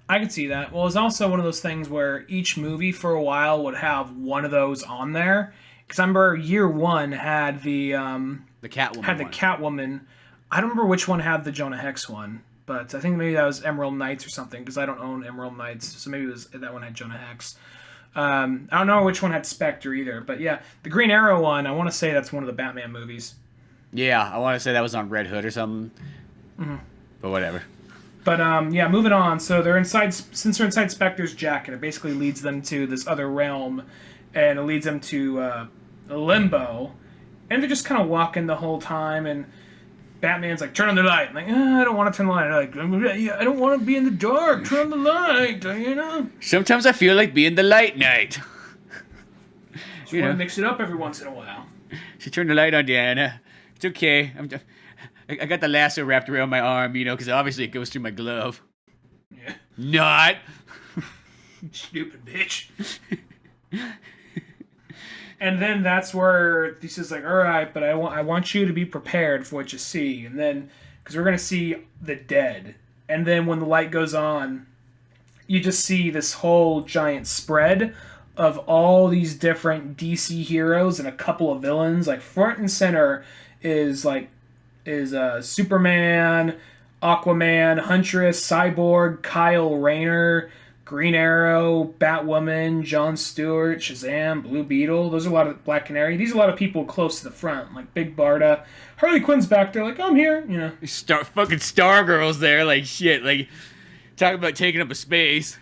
I could see that. Well, it's also one of those things where each movie for a while would have one of those on there. Because I remember year 1 had the Catwoman. Had the one. Catwoman. I don't remember which one had the Jonah Hex one, but I think maybe that was Emerald Knights or something. Because I don't own Emerald Knights, so maybe that one had Jonah Hex. I don't know which one had Spectre either, but yeah, the Green Arrow one. I want to say that's one of the Batman movies. Yeah, I want to say that was on Red Hood or something. Mm-hmm. But whatever. But yeah, moving on. So since they're inside Spectre's jacket, it basically leads them to this other realm, and it leads them to limbo, and they're just kind of walking the whole time. And Batman's like, "Turn on the light." I'm like, I don't want to turn the light. Like, I don't want to be in the dark. Turn on the light. You know. Sometimes I feel like being the light knight. Just want to mix it up every once in a while. She turned the light on, Diana. It's okay. I got the lasso wrapped around my arm, you know, because obviously it goes through my glove. Yeah. Not. Stupid bitch. And then that's where he says, like, all right, but I want you to be prepared for what you see. And then, because we're going to see the dead. And then when the light goes on, you just see this whole giant spread of all these different DC heroes and a couple of villains. Like, front and center is Superman, Aquaman, Huntress, Cyborg, Kyle Rayner, Green Arrow, Batwoman, Jon Stewart, Shazam, Blue Beetle. Those are a lot of Black Canary. These are a lot of people close to the front, like Big Barda. Harley Quinn's back there, like, I'm here, you know. Fucking Stargirl's there, like shit, like talking about taking up a space.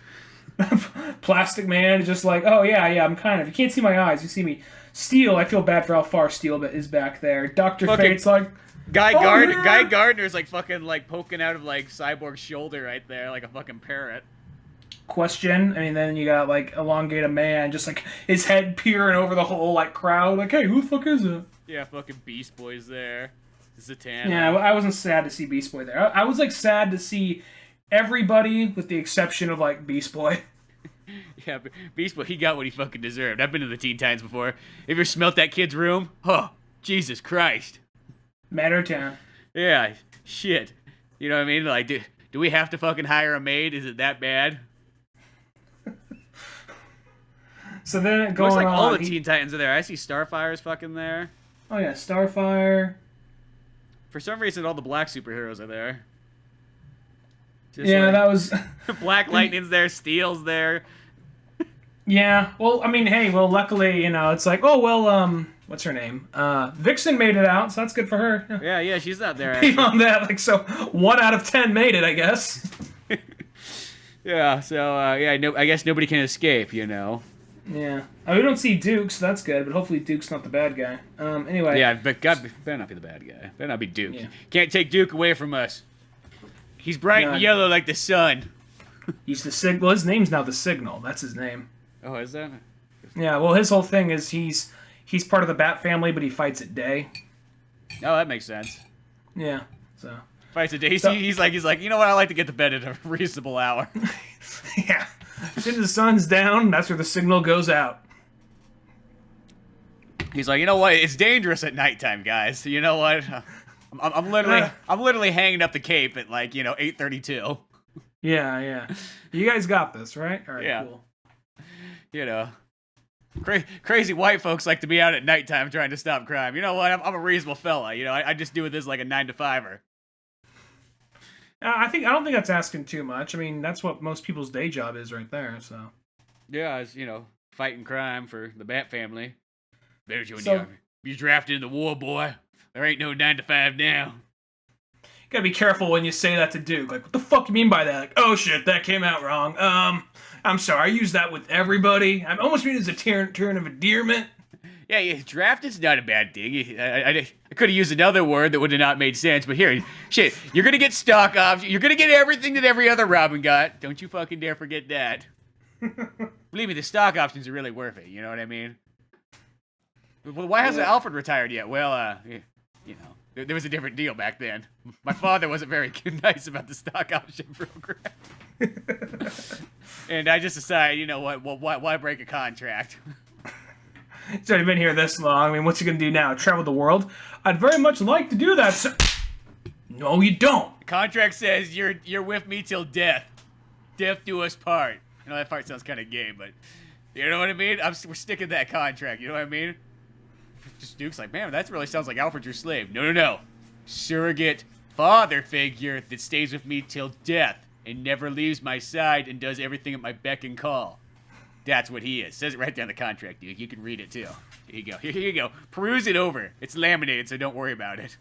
Plastic Man is just like, oh yeah, I'm kind of. You can't see my eyes, you see me. Steel, I feel bad for how far Steel is back there. Dr. Fate's like, Guy Gardner's like fucking like poking out of like Cyborg's shoulder right there, like a fucking parrot. Question. I mean, then you got like Elongated Man, just like his head peering over the whole like crowd, like, hey, who the fuck is it? Yeah, fucking Beast Boy's there. Zatanna. Yeah, I wasn't sad to see Beast Boy there. I was like sad to see everybody with the exception of like Beast Boy. Yeah, Beast Boy, he got what he fucking deserved. I've been to the Teen Titans before. Have you ever smelt that kid's room? Oh, Jesus Christ. Mattertown. Yeah, shit. You know what I mean? Like, dude, Do we have to fucking hire a maid? Is it that bad? So then Looks like all the Teen Titans are there. I see Starfire's fucking there. Oh yeah, Starfire. For some reason, all the black superheroes are there. Just yeah, that was... Black Lightning's there, Steel's there. Yeah, well, I mean, hey, well, luckily, it's like, oh, well, what's her name? Vixen made it out, so that's good for her. Yeah, she's not there. Beyond that, like, so 1 out of 10 made it, I guess. Yeah, so, I guess nobody can escape, Yeah. I mean, we don't see Duke, so that's good, but hopefully Duke's not the bad guy. Anyway. Yeah, but God better not be the bad guy. Better not be Duke. Yeah. Can't take Duke away from us. He's bright and yellow like the sun. He's the Signal. Well, his name's now the Signal. That's his name. Oh, is that? Yeah, well, his whole thing is he's part of the Bat family, but he fights at day. Oh, that makes sense. Yeah, so. Fights at day. He's like, you know what? I like to get to bed at a reasonable hour. Yeah. As soon as the sun's down, that's where the signal goes out. He's like, you know what? It's dangerous at nighttime, guys. You know what? I'm literally hanging up the cape at 8:32. Yeah. You guys got this, right? All right, yeah. Cool. Crazy white folks like to be out at nighttime trying to stop crime. You know what? I'm a reasonable fella. I just do this like a 9-to-5er. I don't think that's asking too much. I mean, that's what most people's day job is right there, so. Yeah, it's, fighting crime for the Bat family. Better join the army. You're drafted in the war, boy. There ain't no 9-to-5 now. You gotta be careful when you say that to Duke. Like, what the fuck you mean by that? Like, oh shit, that came out wrong. I'm sorry, I use that with everybody. I almost mean it as a term of endearment. Yeah, drafted's not a bad thing. I could have used another word that would have not made sense, but here, shit, you're gonna get stock options. You're gonna get everything that every other Robin got. Don't you fucking dare forget that. Believe me, the stock options are really worth it. You know what I mean? Well, why hasn't Alfred retired yet? Well, there was a different deal back then. My father wasn't very nice about the stock option program. And I just decided, you know what? Well, why break a contract? He's already been here this long. I mean, what's he gonna do now? Travel the world? I'd very much like to do that, sir. No, you don't. The contract says you're with me till death. Death do us part. You know, that part sounds kind of gay, but you know what I mean? We're sticking to that contract. You know what I mean? Just Duke's like, man, that really sounds like Alfred your slave. No. Surrogate father figure that stays with me till death and never leaves my side and does everything at my beck and call. That's what he is. Says it right there in the contract, Duke. You can read it, too. Here you go. Here you go. Peruse it over. It's laminated, so don't worry about it.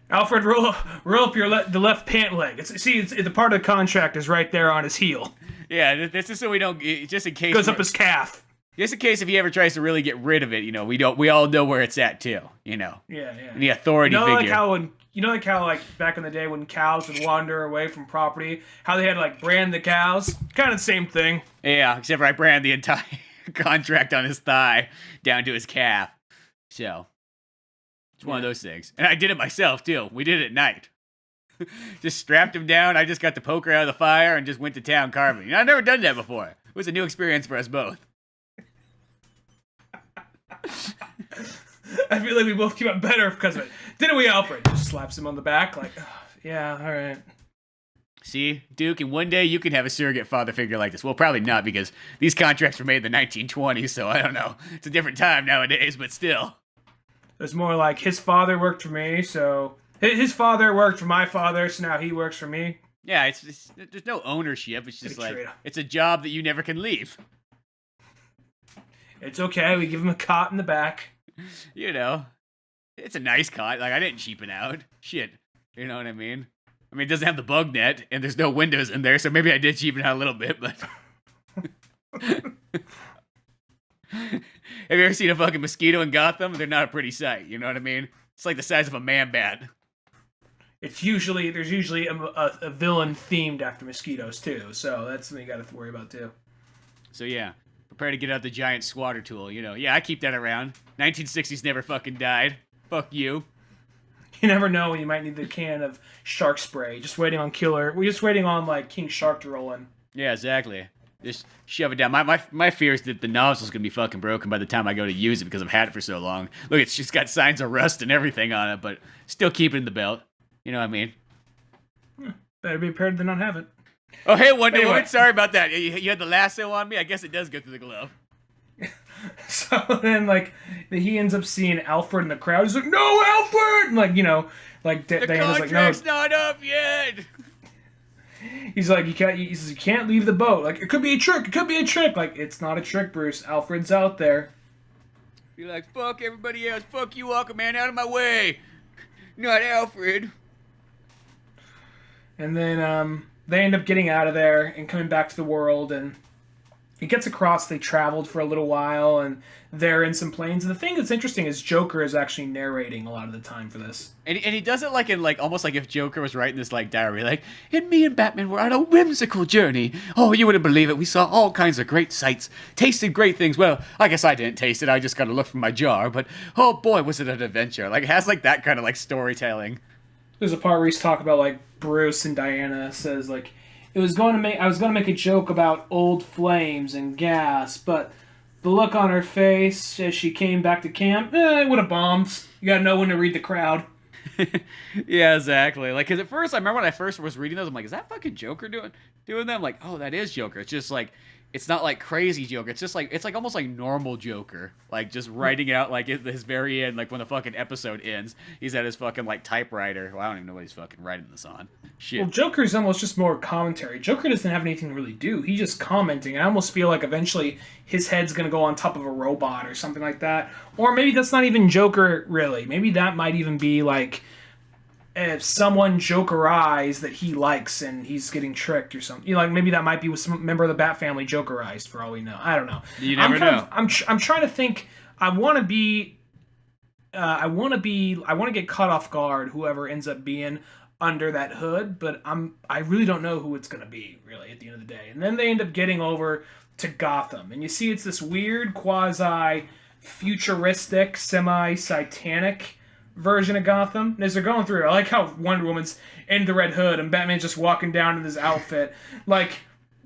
Alfred, roll up the left pant leg. It's the part of the contract is right there on his heel. Yeah, this is so we don't, just in case. Goes up his calf. Just in case if he ever tries to really get rid of it, we all know where it's at, too, Yeah. And the authority figure. Like how back in the day when cows would wander away from property, how they had to brand the cows? Kind of the same thing. Yeah, except for I brand the entire contract on his thigh down to his calf. So, it's one of those things. And I did it myself, too. We did it at night. Just strapped him down. I just got the poker out of the fire and just went to town carving. I've never done that before. It was a new experience for us both. I feel like we both came out better because of it. Didn't we, Alfred? Just slaps him on the back like, oh, yeah, all right. See, Duke, and one day you can have a surrogate father figure like this. Well, probably not because these contracts were made in the 1920s, so I don't know. It's a different time nowadays, but still. It's more like his father worked for me, so his father worked for my father, so now he works for me. Yeah, there's no ownership. It's just it's a job that you never can leave. It's okay. We give him a cot in the back. It's a nice cot. I didn't cheapen out. Shit. You know what I mean? It doesn't have the bug net, and there's no windows in there, so maybe I did cheapen out a little bit, but... Have you ever seen a fucking mosquito in Gotham? They're not a pretty sight, you know what I mean? It's like the size of a man-bat. There's usually a villain themed after mosquitoes, too, so that's something you gotta worry about, too. So, yeah. Prepare to get out the giant swatter tool, Yeah, I keep that around. 1960s never fucking died. Fuck you. You never know when you might need the can of shark spray. Just waiting on We're just waiting on, King Shark to roll in. Yeah, exactly. Just shove it down. My fear is that the nozzle's gonna be fucking broken by the time I go to use it because I've had it for so long. Look, it's just got signs of rust and everything on it, but still keep it in the belt. You know what I mean? Better be prepared to not have it. Oh, hey, Wonder Anyway. Woman. Sorry about that. You had the lasso on me. I guess it does go through the glove. So then, like, he ends up seeing Alfred in the crowd. He's like, "No, Alfred!" And, like, you know, like The Diana's like, "No." contract's not up yet. He's like, "You can't." He says, "You can't leave the boat. Like, it could be a trick. It could be a trick." Like, it's not a trick, Bruce. Alfred's out there. You're like, fuck everybody else. Fuck you, Aquaman. Out of my way. Not Alfred. And then they end up getting out of there and coming back to the world, and he gets across. They traveled for a little while, and they're in some planes. And the thing that's interesting is Joker is actually narrating a lot of the time for this. And he does it like in like almost like if Joker was writing this like diary, like, and me and Batman were on a whimsical journey. Oh, you wouldn't believe it. We saw all kinds of great sights, tasted great things. Well, I guess I didn't taste it. I just got to look from my jar. But oh boy, was it an adventure! Like it has like that kind of like storytelling. There's a part where he's talking about like Bruce and Diana says like, I was going to make a joke about old flames and gas, but the look on her face as she came back to camp, it would have bombed. You gotta know when to read the crowd. Yeah, exactly. Like, cause at first I remember when I first was reading those, I'm like, is that fucking Joker doing that? I'm like, oh, that is Joker. It's just like, it's not like crazy Joker. It's just like, it's like almost like normal Joker. Like just writing it out like at his very end, like when the fucking episode ends, he's at his fucking like typewriter. Well, I don't even know what he's fucking writing this on. Shit. Well, Joker's almost just more commentary. Joker doesn't have anything to really do. He's just commenting. I almost feel like eventually his head's going to go on top of a robot or something like that. Or maybe that's not even Joker, really. Maybe that might even be like if someone Jokerized that he likes and he's getting tricked or something. You know, like maybe that might be with some member of the Bat family Jokerized for all we know. I don't know. You never know. I'm trying to think. I want to get caught off guard. Whoever ends up being under that hood, but I really don't know who it's going to be, really, at the end of the day. And then they end up getting over to Gotham, and you see it's this weird quasi-futuristic, semi-satanic version of Gotham. And as they're going through it, I like how Wonder Woman's in the Red Hood, and Batman's just walking down in his outfit. Like,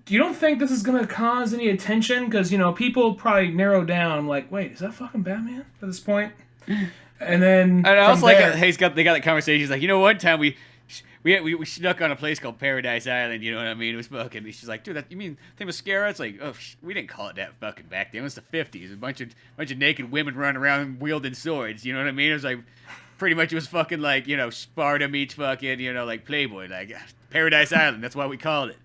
you don't think this is going to cause any attention? Because, you know, people probably narrow down, like, wait, is that fucking Batman at this point? And then And I was like, there, they got that conversation. He's like, you know, one time we snuck on a place called Paradise Island. You know what I mean? It was fucking. She's like, dude, you mean Themyscira? It's like, oh, we didn't call it that fucking back then. It was the '50s. A bunch of naked women running around wielding swords. You know what I mean? It was like, pretty much it was fucking like, you know, Sparta meets fucking, you know, like Playboy, like Paradise Island. That's why we called it.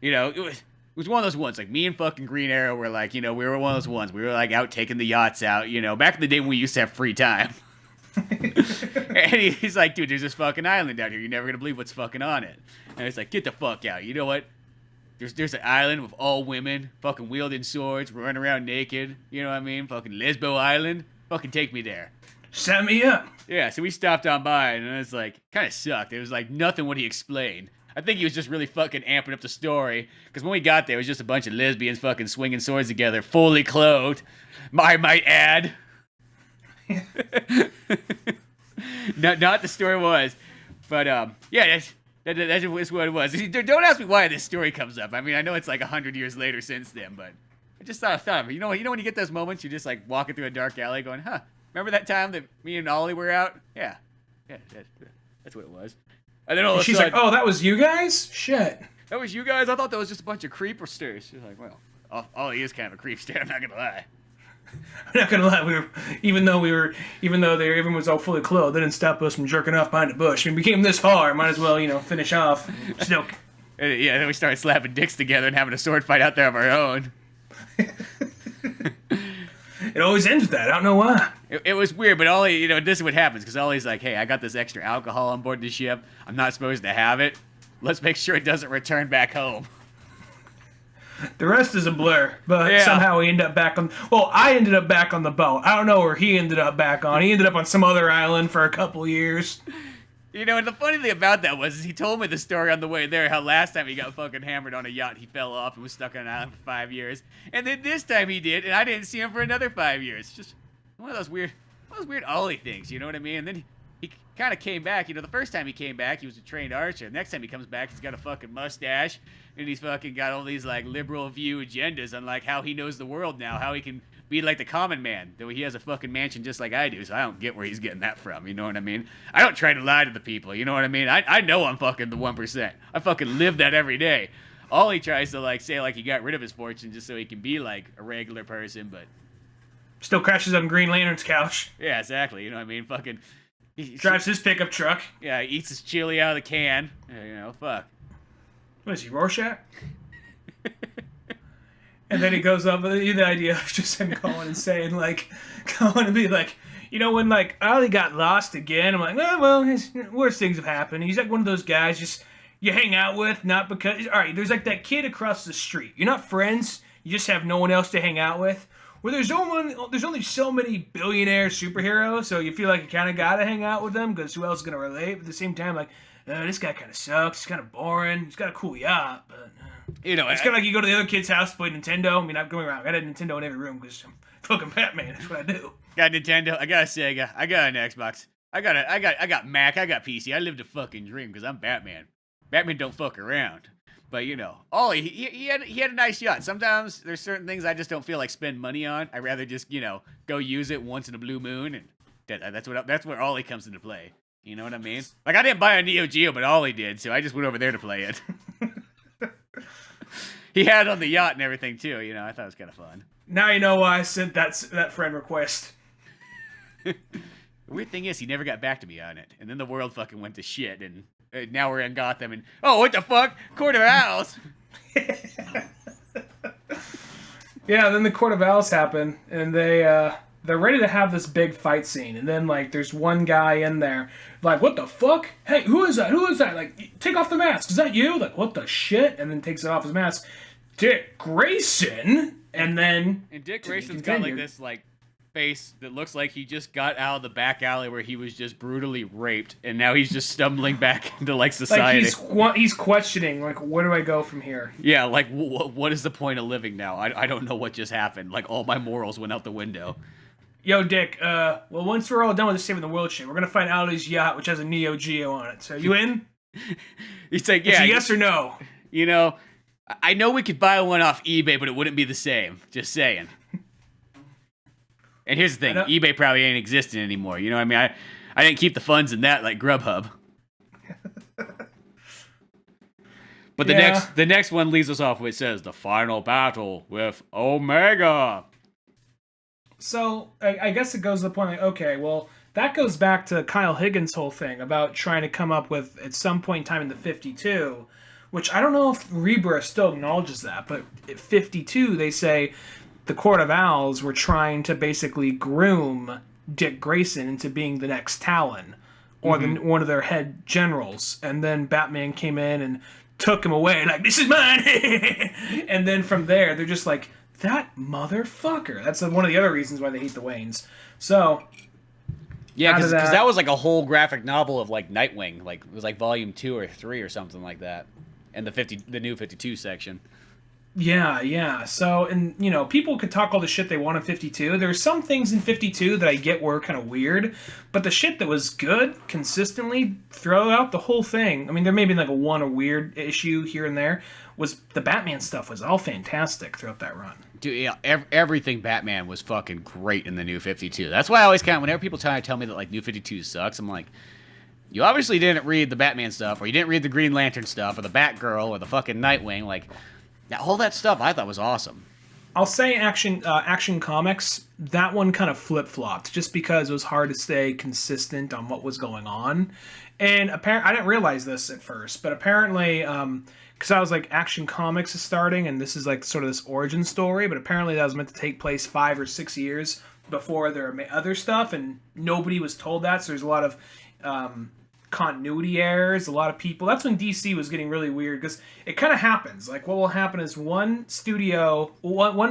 You know, it was one of those ones. Like me and fucking Green Arrow were like, you know, we were one of those ones. We were like out taking the yachts out. You know, back in the day when we used to have free time. And he's like, dude, there's this fucking island down here. You're never gonna believe what's fucking on it. And he's like, get the fuck out. You know what? There's an island with all women, fucking wielding swords, running around naked. You know what I mean? Fucking Lesbo Island. Fucking take me there. set me up. Yeah, so we stopped on by, and it was like, kind of sucked. It was like nothing what he explained. I think he was just really fucking amping up the story, because when we got there, it was just a bunch of lesbians fucking swinging swords together, fully clothed. I might add. Not the story was, but yeah, that's what it was. Don't ask me why this story comes up. I mean, I know it's like 100 years later since then, but I just thought of it. You know when you get those moments, you're just like walking through a dark alley, going, "Huh? Remember that time that me and Ollie were out? Yeah, that's what it was." And then all of a She's sudden, like, "Oh, that was you guys? Shit." that was you guys? I thought that was just a bunch of creepsters. She's like, well, Ollie is kind of a creepster. I'm not gonna lie. I'm not gonna lie, even though everyone was all fully clothed, they didn't stop us from jerking off behind a bush. I mean, we came this far, might as well, finish off. Still. Yeah, then we started slapping dicks together and having a sword fight out there of our own. It always ends with that. I don't know why. It was weird, but Ollie, this is what happens, because Ollie's like, hey, I got this extra alcohol on board the ship. I'm not supposed to have it. Let's make sure it doesn't return back home. The rest is a blur, but Yeah. somehow we end up back on... Well, I ended up back on the boat. I don't know where he ended up back on. He ended up on some other island for a couple years. And the funny thing about that was he told me the story on the way there, how last time he got fucking hammered on a yacht, he fell off and was stuck on an island for 5 years. And then this time he did, and I didn't see him for another 5 years. Just one of those weird Ollie things, you know what I mean? And then he kind of came back. The first time he came back, he was a trained archer. Next time he comes back, he's got a fucking mustache, and he's fucking got all these, like, liberal view agendas on, like, how he knows the world now, how he can be like the common man. Though he has a fucking mansion just like I do, so I don't get where he's getting that from. You know what I mean? I don't try to lie to the people. You know what I mean? I know I'm fucking the 1%. I fucking live that every day. All he tries to like say like he got rid of his fortune just so he can be like a regular person, but still crashes on Green Lantern's couch. Yeah, exactly. You know what I mean? Fucking drives his pickup truck. Yeah, he eats his chili out of the can. You know, fuck. What is he, Rorschach? And then he goes up with the idea of just him going and saying, like, going to be like, you know, when, like, Ollie got lost again, I'm like, oh, well, worse things have happened. He's like one of those guys just you hang out with, not because, all right, there's like that kid across the street. You're not friends. You just have no one else to hang out with. Where there's only so many billionaire superheroes, so you feel like you kind of got to hang out with them because who else is going to relate? But at the same time, like, this guy kind of sucks. He's kind of boring. He's got a cool yacht, but... You know, it's kind of like you go to the other kid's house, play Nintendo. I mean, I'm going around. I got a Nintendo in every room because I'm fucking Batman. That's what I do. Got Nintendo. I got a Sega. I got an Xbox. I got Mac. I got PC. I lived a fucking dream because I'm Batman. Batman don't fuck around. But you know, Ollie, he had a nice yacht. Sometimes there's certain things I just don't feel like spend money on. I'd rather just go use it once in a blue moon, and that's where Ollie comes into play. You know what I mean? Like I didn't buy a Neo Geo, but Ollie did, so I just went over there to play it. He had it on the yacht and everything too. You know, I thought it was kind of fun. Now you know why I sent that friend request. The weird thing is, he never got back to me on it, and then the world fucking went to shit, and now we're in Gotham, and oh, what the fuck, Court of Owls. Yeah, then the Court of Owls happen, and they're ready to have this big fight scene, and then like there's one guy in there, like what the fuck? Hey, who is that? Who is that? Like, take off the mask. Is that you? Like, what the shit? And then takes it off his mask. Dick Grayson, and Dick Grayson's got like this like face that looks like he just got out of the back alley where he was just brutally raped, and now he's just stumbling back into like society. Like he's questioning, like, where do I go from here? Yeah, like what is the point of living now? I don't know what just happened. Like all my morals went out the window. Yo, Dick, well, once we're all done with the saving the world shit, we're gonna find Ollie's yacht, which has a Neo Geo on it. So, you in? He's like, yeah. It's a yes or no? You know, I know we could buy one off eBay, but it wouldn't be the same. Just saying. And here's the thing, eBay probably ain't existing anymore. You know what I mean? I didn't keep the funds in that like Grubhub. But the next one leaves us off with, says, the final battle with Omega. So, I guess it goes to the point, like, okay, well, that goes back to Kyle Higgins' whole thing about trying to come up with, at some point in time in the 52, which I don't know if Rebirth still acknowledges that, but at 52, they say the Court of Owls were trying to basically groom Dick Grayson into being the next Talon, or one of their head generals, and then Batman came in and took him away, like, this is mine! And then from there, they're just like, that motherfucker. That's one of the other reasons why they hate the Waynes. So, yeah, because that was like a whole graphic novel of like Nightwing. Like it was like volume 2 or 3 or something like that, and the new 52 section. Yeah. So, and you know, people could talk all the shit they want in 52. There's some things in 52 that I get were kind of weird, but the shit that was good consistently throughout the whole thing. I mean, there may be like a weird issue here and there. Was the Batman stuff was all fantastic throughout that run. Dude, yeah, everything Batman was fucking great in the new 52. That's why I always whenever people try to tell me that like new 52 sucks, I'm like, you obviously didn't read the Batman stuff, or you didn't read the Green Lantern stuff, or the Batgirl, or the fucking Nightwing. Like, all that stuff I thought was awesome. I'll say Action Comics, that one kind of flip-flopped, just because it was hard to stay consistent on what was going on. And apparently, I didn't realize this at first, but apparently, because I was like, Action Comics is starting, and this is like sort of this origin story, but apparently that was meant to take place 5 or 6 years before their other stuff, and nobody was told that, so there's a lot of continuity errors, a lot of people. That's when DC was getting really weird, because it kind of happens. Like, what will happen is one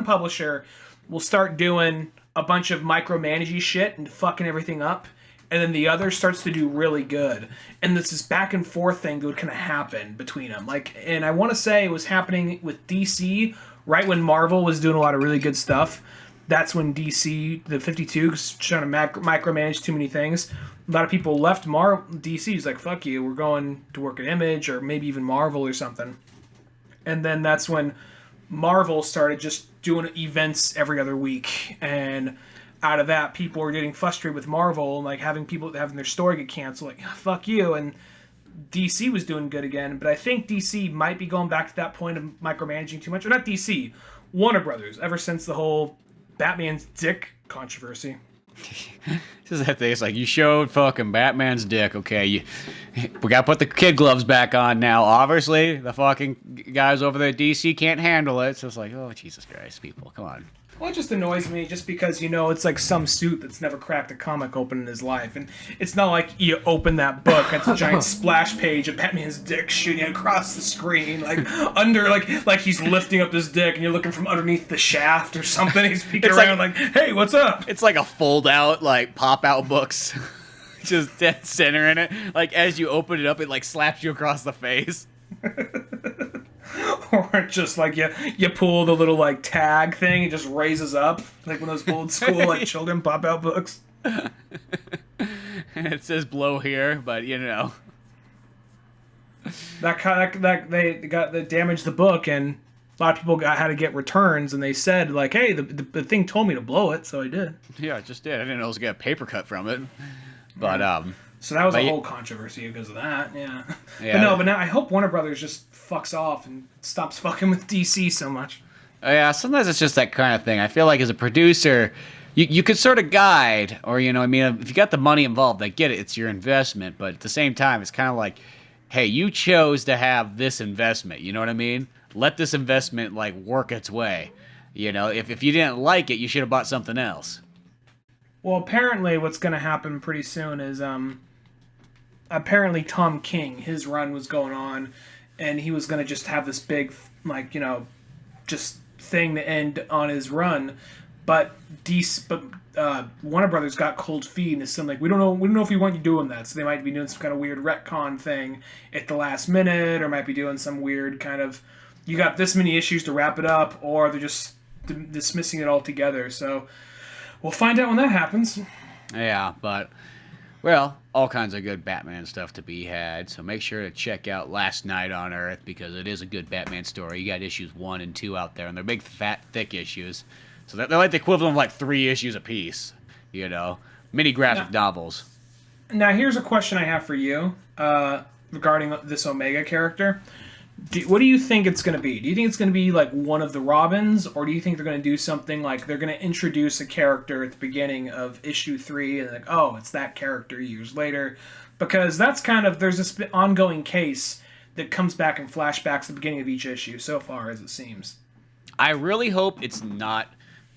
publisher will start doing a bunch of micromanaging shit and fucking everything up, and then the other starts to do really good. And this back and forth thing that would kind of happen between them. Like, and I want to say it was happening with DC right when Marvel was doing a lot of really good stuff. That's when DC, the 52, was trying to micromanage too many things. A lot of people left DC's like, fuck you, we're going to work at Image or maybe even Marvel or something. And then that's when Marvel started just doing events every other week, and out of that, people were getting frustrated with Marvel and like having their story get canceled. Like, fuck you. And DC was doing good again, but I think DC might be going back to that point of micromanaging too much. Or not DC, Warner Brothers. Ever since the whole Batman's dick controversy. This is that thing. It's like, you showed fucking Batman's dick. Okay, we gotta put the kid gloves back on now. Obviously, the fucking guys over there at DC can't handle it. So it's like, oh, Jesus Christ, people, come on. Well, it just annoys me just because, it's like some suit that's never cracked a comic open in his life. And it's not like you open that book, it's a giant splash page of Batman's dick shooting across the screen, like under, like he's lifting up his dick and you're looking from underneath the shaft or something. He's peeking around like, hey, what's up? It's like a fold-out, like, pop-out books. Just dead center in it. Like, as you open it up, it, like, slaps you across the face. Or just like you pull the little like tag thing, it just raises up like one of those old school like children pop out books. And it says blow here, but they damaged the book, and a lot of people had to get returns, and they said like, hey, the thing told me to blow it, so I did. Yeah, I just did. I didn't know I was gonna get a paper cut from it, but So that was a whole controversy because of that, yeah. But now I hope Warner Brothers just fucks off and stops fucking with DC so much. Yeah, sometimes it's just that kind of thing. I feel like as a producer, you could sort of guide, or, if you got the money involved, I get it, it's your investment, but at the same time, it's kind of like, hey, you chose to have this investment, you know what I mean? Let this investment, like, work its way. If you didn't like it, you should have bought something else. Well, apparently what's going to happen pretty soon is, apparently Tom King, his run was going on, and he was going to just have this big, like, just thing to end on his run, but Warner Brothers got cold feet and it's like, we don't know if we want you doing that, so they might be doing some kind of weird retcon thing at the last minute, or might be doing some weird kind of, you got this many issues to wrap it up, or they're just dismissing it altogether. So we'll find out when that happens. Yeah, but well, all kinds of good Batman stuff to be had, so make sure to check out Last Night on Earth, because it is a good Batman story. You got issues 1 and 2 out there, and they're big, fat, thick issues. So they're like the equivalent of like 3 issues apiece, mini graphic novels. Now, here's a question I have for you regarding this Omega character. What do you think it's going to be? Do you think it's going to be like one of the Robins, or do you think they're going to do something like they're going to introduce a character at the beginning of issue 3 and like, oh, it's that character years later? Because that's kind of, there's this ongoing case that comes back in flashbacks at the beginning of each issue so far, as it seems. I really hope it's not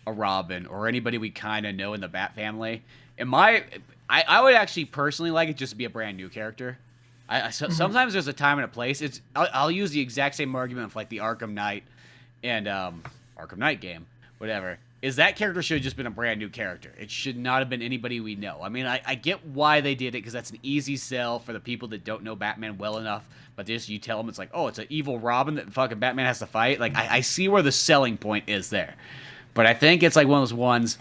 a Robin or anybody we kind of know in the Bat family. I would actually personally like it just to be a brand new character. Sometimes there's a time and a place. I'll use the exact same argument for like the Arkham Knight and Arkham Knight game, whatever. Is that character should have just been a brand new character. It should not have been anybody we know. I mean, I get why they did it, because that's an easy sell for the people that don't know Batman well enough. But just you tell them it's like, oh, it's an evil Robin that fucking Batman has to fight. Like, I see where the selling point is there. But I think it's like one of those ones.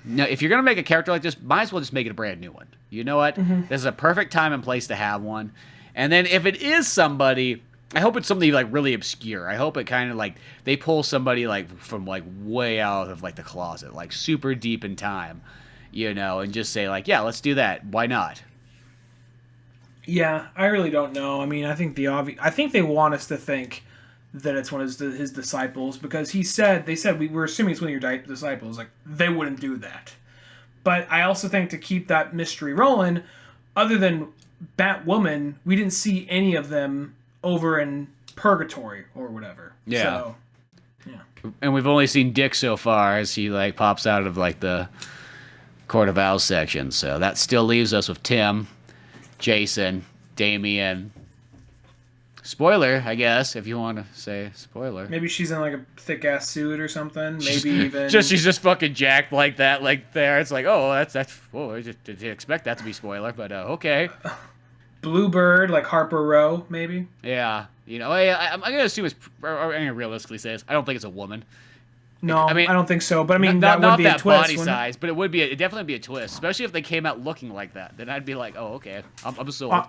No, if you're going to make a character like this, might as well just make it a brand new one. You know what? Mm-hmm. This is a perfect time and place to have one. And then if it is somebody, I hope it's somebody like really obscure. I hope it kind of like they pull somebody like from like way out of like the closet, like super deep in time, and just say like, yeah, let's do that. Why not? Yeah, I really don't know. I mean, I think I think they want us to think that it's one of his disciples, because they said we were assuming it's one of your disciples. Like, they wouldn't do that. But I also think to keep that mystery rolling, other than Batwoman, we didn't see any of them over in Purgatory or whatever. Yeah. So, yeah. And we've only seen Dick so far as he like pops out of like the Court of Owls section. So that still leaves us with Tim, Jason, Damian. Spoiler, I guess, if you want to say spoiler. Maybe she's in like a thick ass suit or something. Maybe even she's just fucking jacked like that, like there. It's like, oh, that's. Whoa, I just didn't expect that to be spoiler, but okay. Bluebird, like Harper Row, maybe. Yeah, I'm gonna assume it's. I'm gonna realistically say this. I don't think it's a woman. No, I don't think so. But I mean, that would be a twist. Not that body size, but it would definitely be a twist, especially if they came out looking like that. Then I'd be like, oh, okay, I'm sold.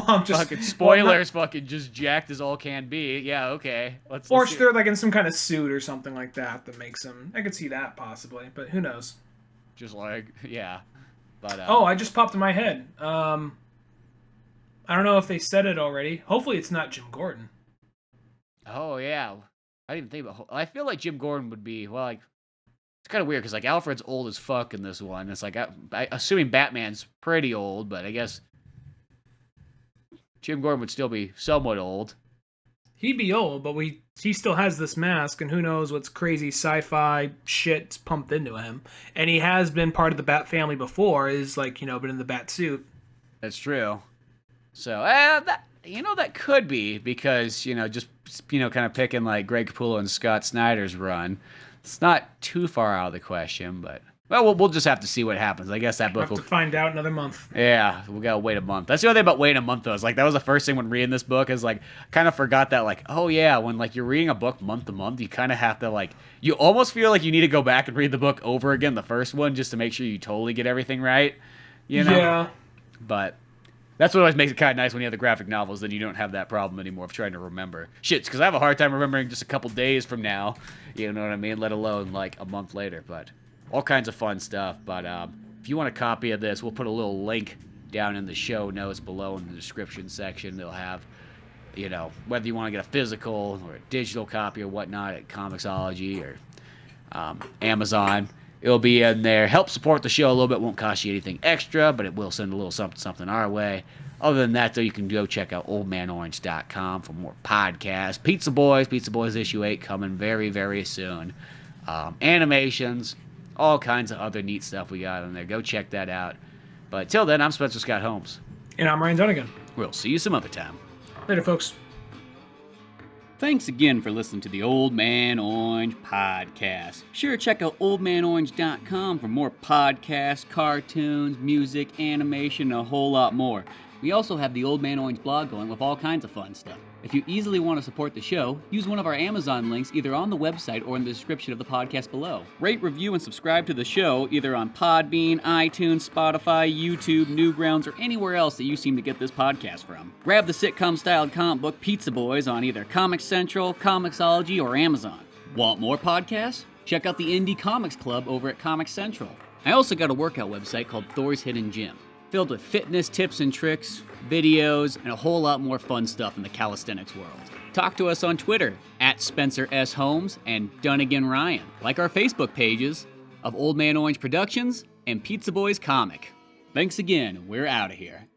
I'm just fucking spoilers, fucking just jacked as all can be. Yeah, okay. Let's see. they're like in some kind of suit or something like that makes him. I could see that possibly, but who knows? Just like, yeah. But I just popped in my head. I don't know if they said it already. Hopefully, it's not Jim Gordon. Oh yeah, I didn't even think about. I feel like Jim Gordon would be like. It's kind of weird because like Alfred's old as fuck in this one. It's like assuming Batman's pretty old, but I guess Jim Gordon would still be somewhat old. He'd be old, but he still has this mask, and who knows what's crazy sci-fi shit's pumped into him. And he has been part of the Bat family before, is like, been in the Bat suit. That's true. So, that could be because, just, kind of picking like Greg Capullo and Scott Snyders' run. It's not too far out of the question, but we'll just have to see what happens. I guess that book will have to find out another month. Yeah, we gotta wait a month. That's the other thing about waiting a month though. Is like that was the first thing when reading this book is like kind of forgot that like, oh yeah, when like you're reading a book month to month, you kind of have to like you almost feel like you need to go back and read the book over again, the first one, just to make sure you totally get everything right. Yeah. But that's what always makes it kind of nice when you have the graphic novels. Then you don't have that problem anymore of trying to remember. Shit, because I have a hard time remembering just a couple days from now. You know what I mean? Let alone like a month later. But all kinds of fun stuff. But if you want a copy of this, we'll put a little link down in the show notes below in the description section. They'll have, whether you want to get a physical or a digital copy or whatnot at Comixology or Amazon. It'll be in there. Help support the show a little bit. Won't cost you anything extra, but it will send a little something our way. Other than that, though, you can go check out oldmanorange.com for more podcasts. Pizza Boyz issue 8 coming very, very soon. Animations, all kinds of other neat stuff we got in there. Go check that out. But till then, I'm Spencer Scott Holmes. And I'm Ryan Dunigan. We'll see you some other time. Later, folks. Thanks again for listening to the Old Man Orange podcast. Sure, check out oldmanorange.com for more podcasts, cartoons, music, animation, and a whole lot more. We also have the Old Man Orange blog going with all kinds of fun stuff. If you easily want to support the show, use one of our Amazon links either on the website or in the description of the podcast below. Rate, review, and subscribe to the show either on Podbean, iTunes, Spotify, YouTube, Newgrounds, or anywhere else that you seem to get this podcast from. Grab the sitcom-styled comic book Pizza Boyz on either Comix Central, Comixology, or Amazon. Want more podcasts? Check out the Indie Comics Club over at Comix Central. I also got a workout website called Thor's Hidden Gym, filled with fitness tips and tricks, videos, and a whole lot more fun stuff in the calisthenics world. Talk to us on Twitter at Spencer S. Holmes and Dunigan Ryan. Like our Facebook pages of Old Man Orange Productions and Pizza Boyz Comic. Thanks again, we're out of here.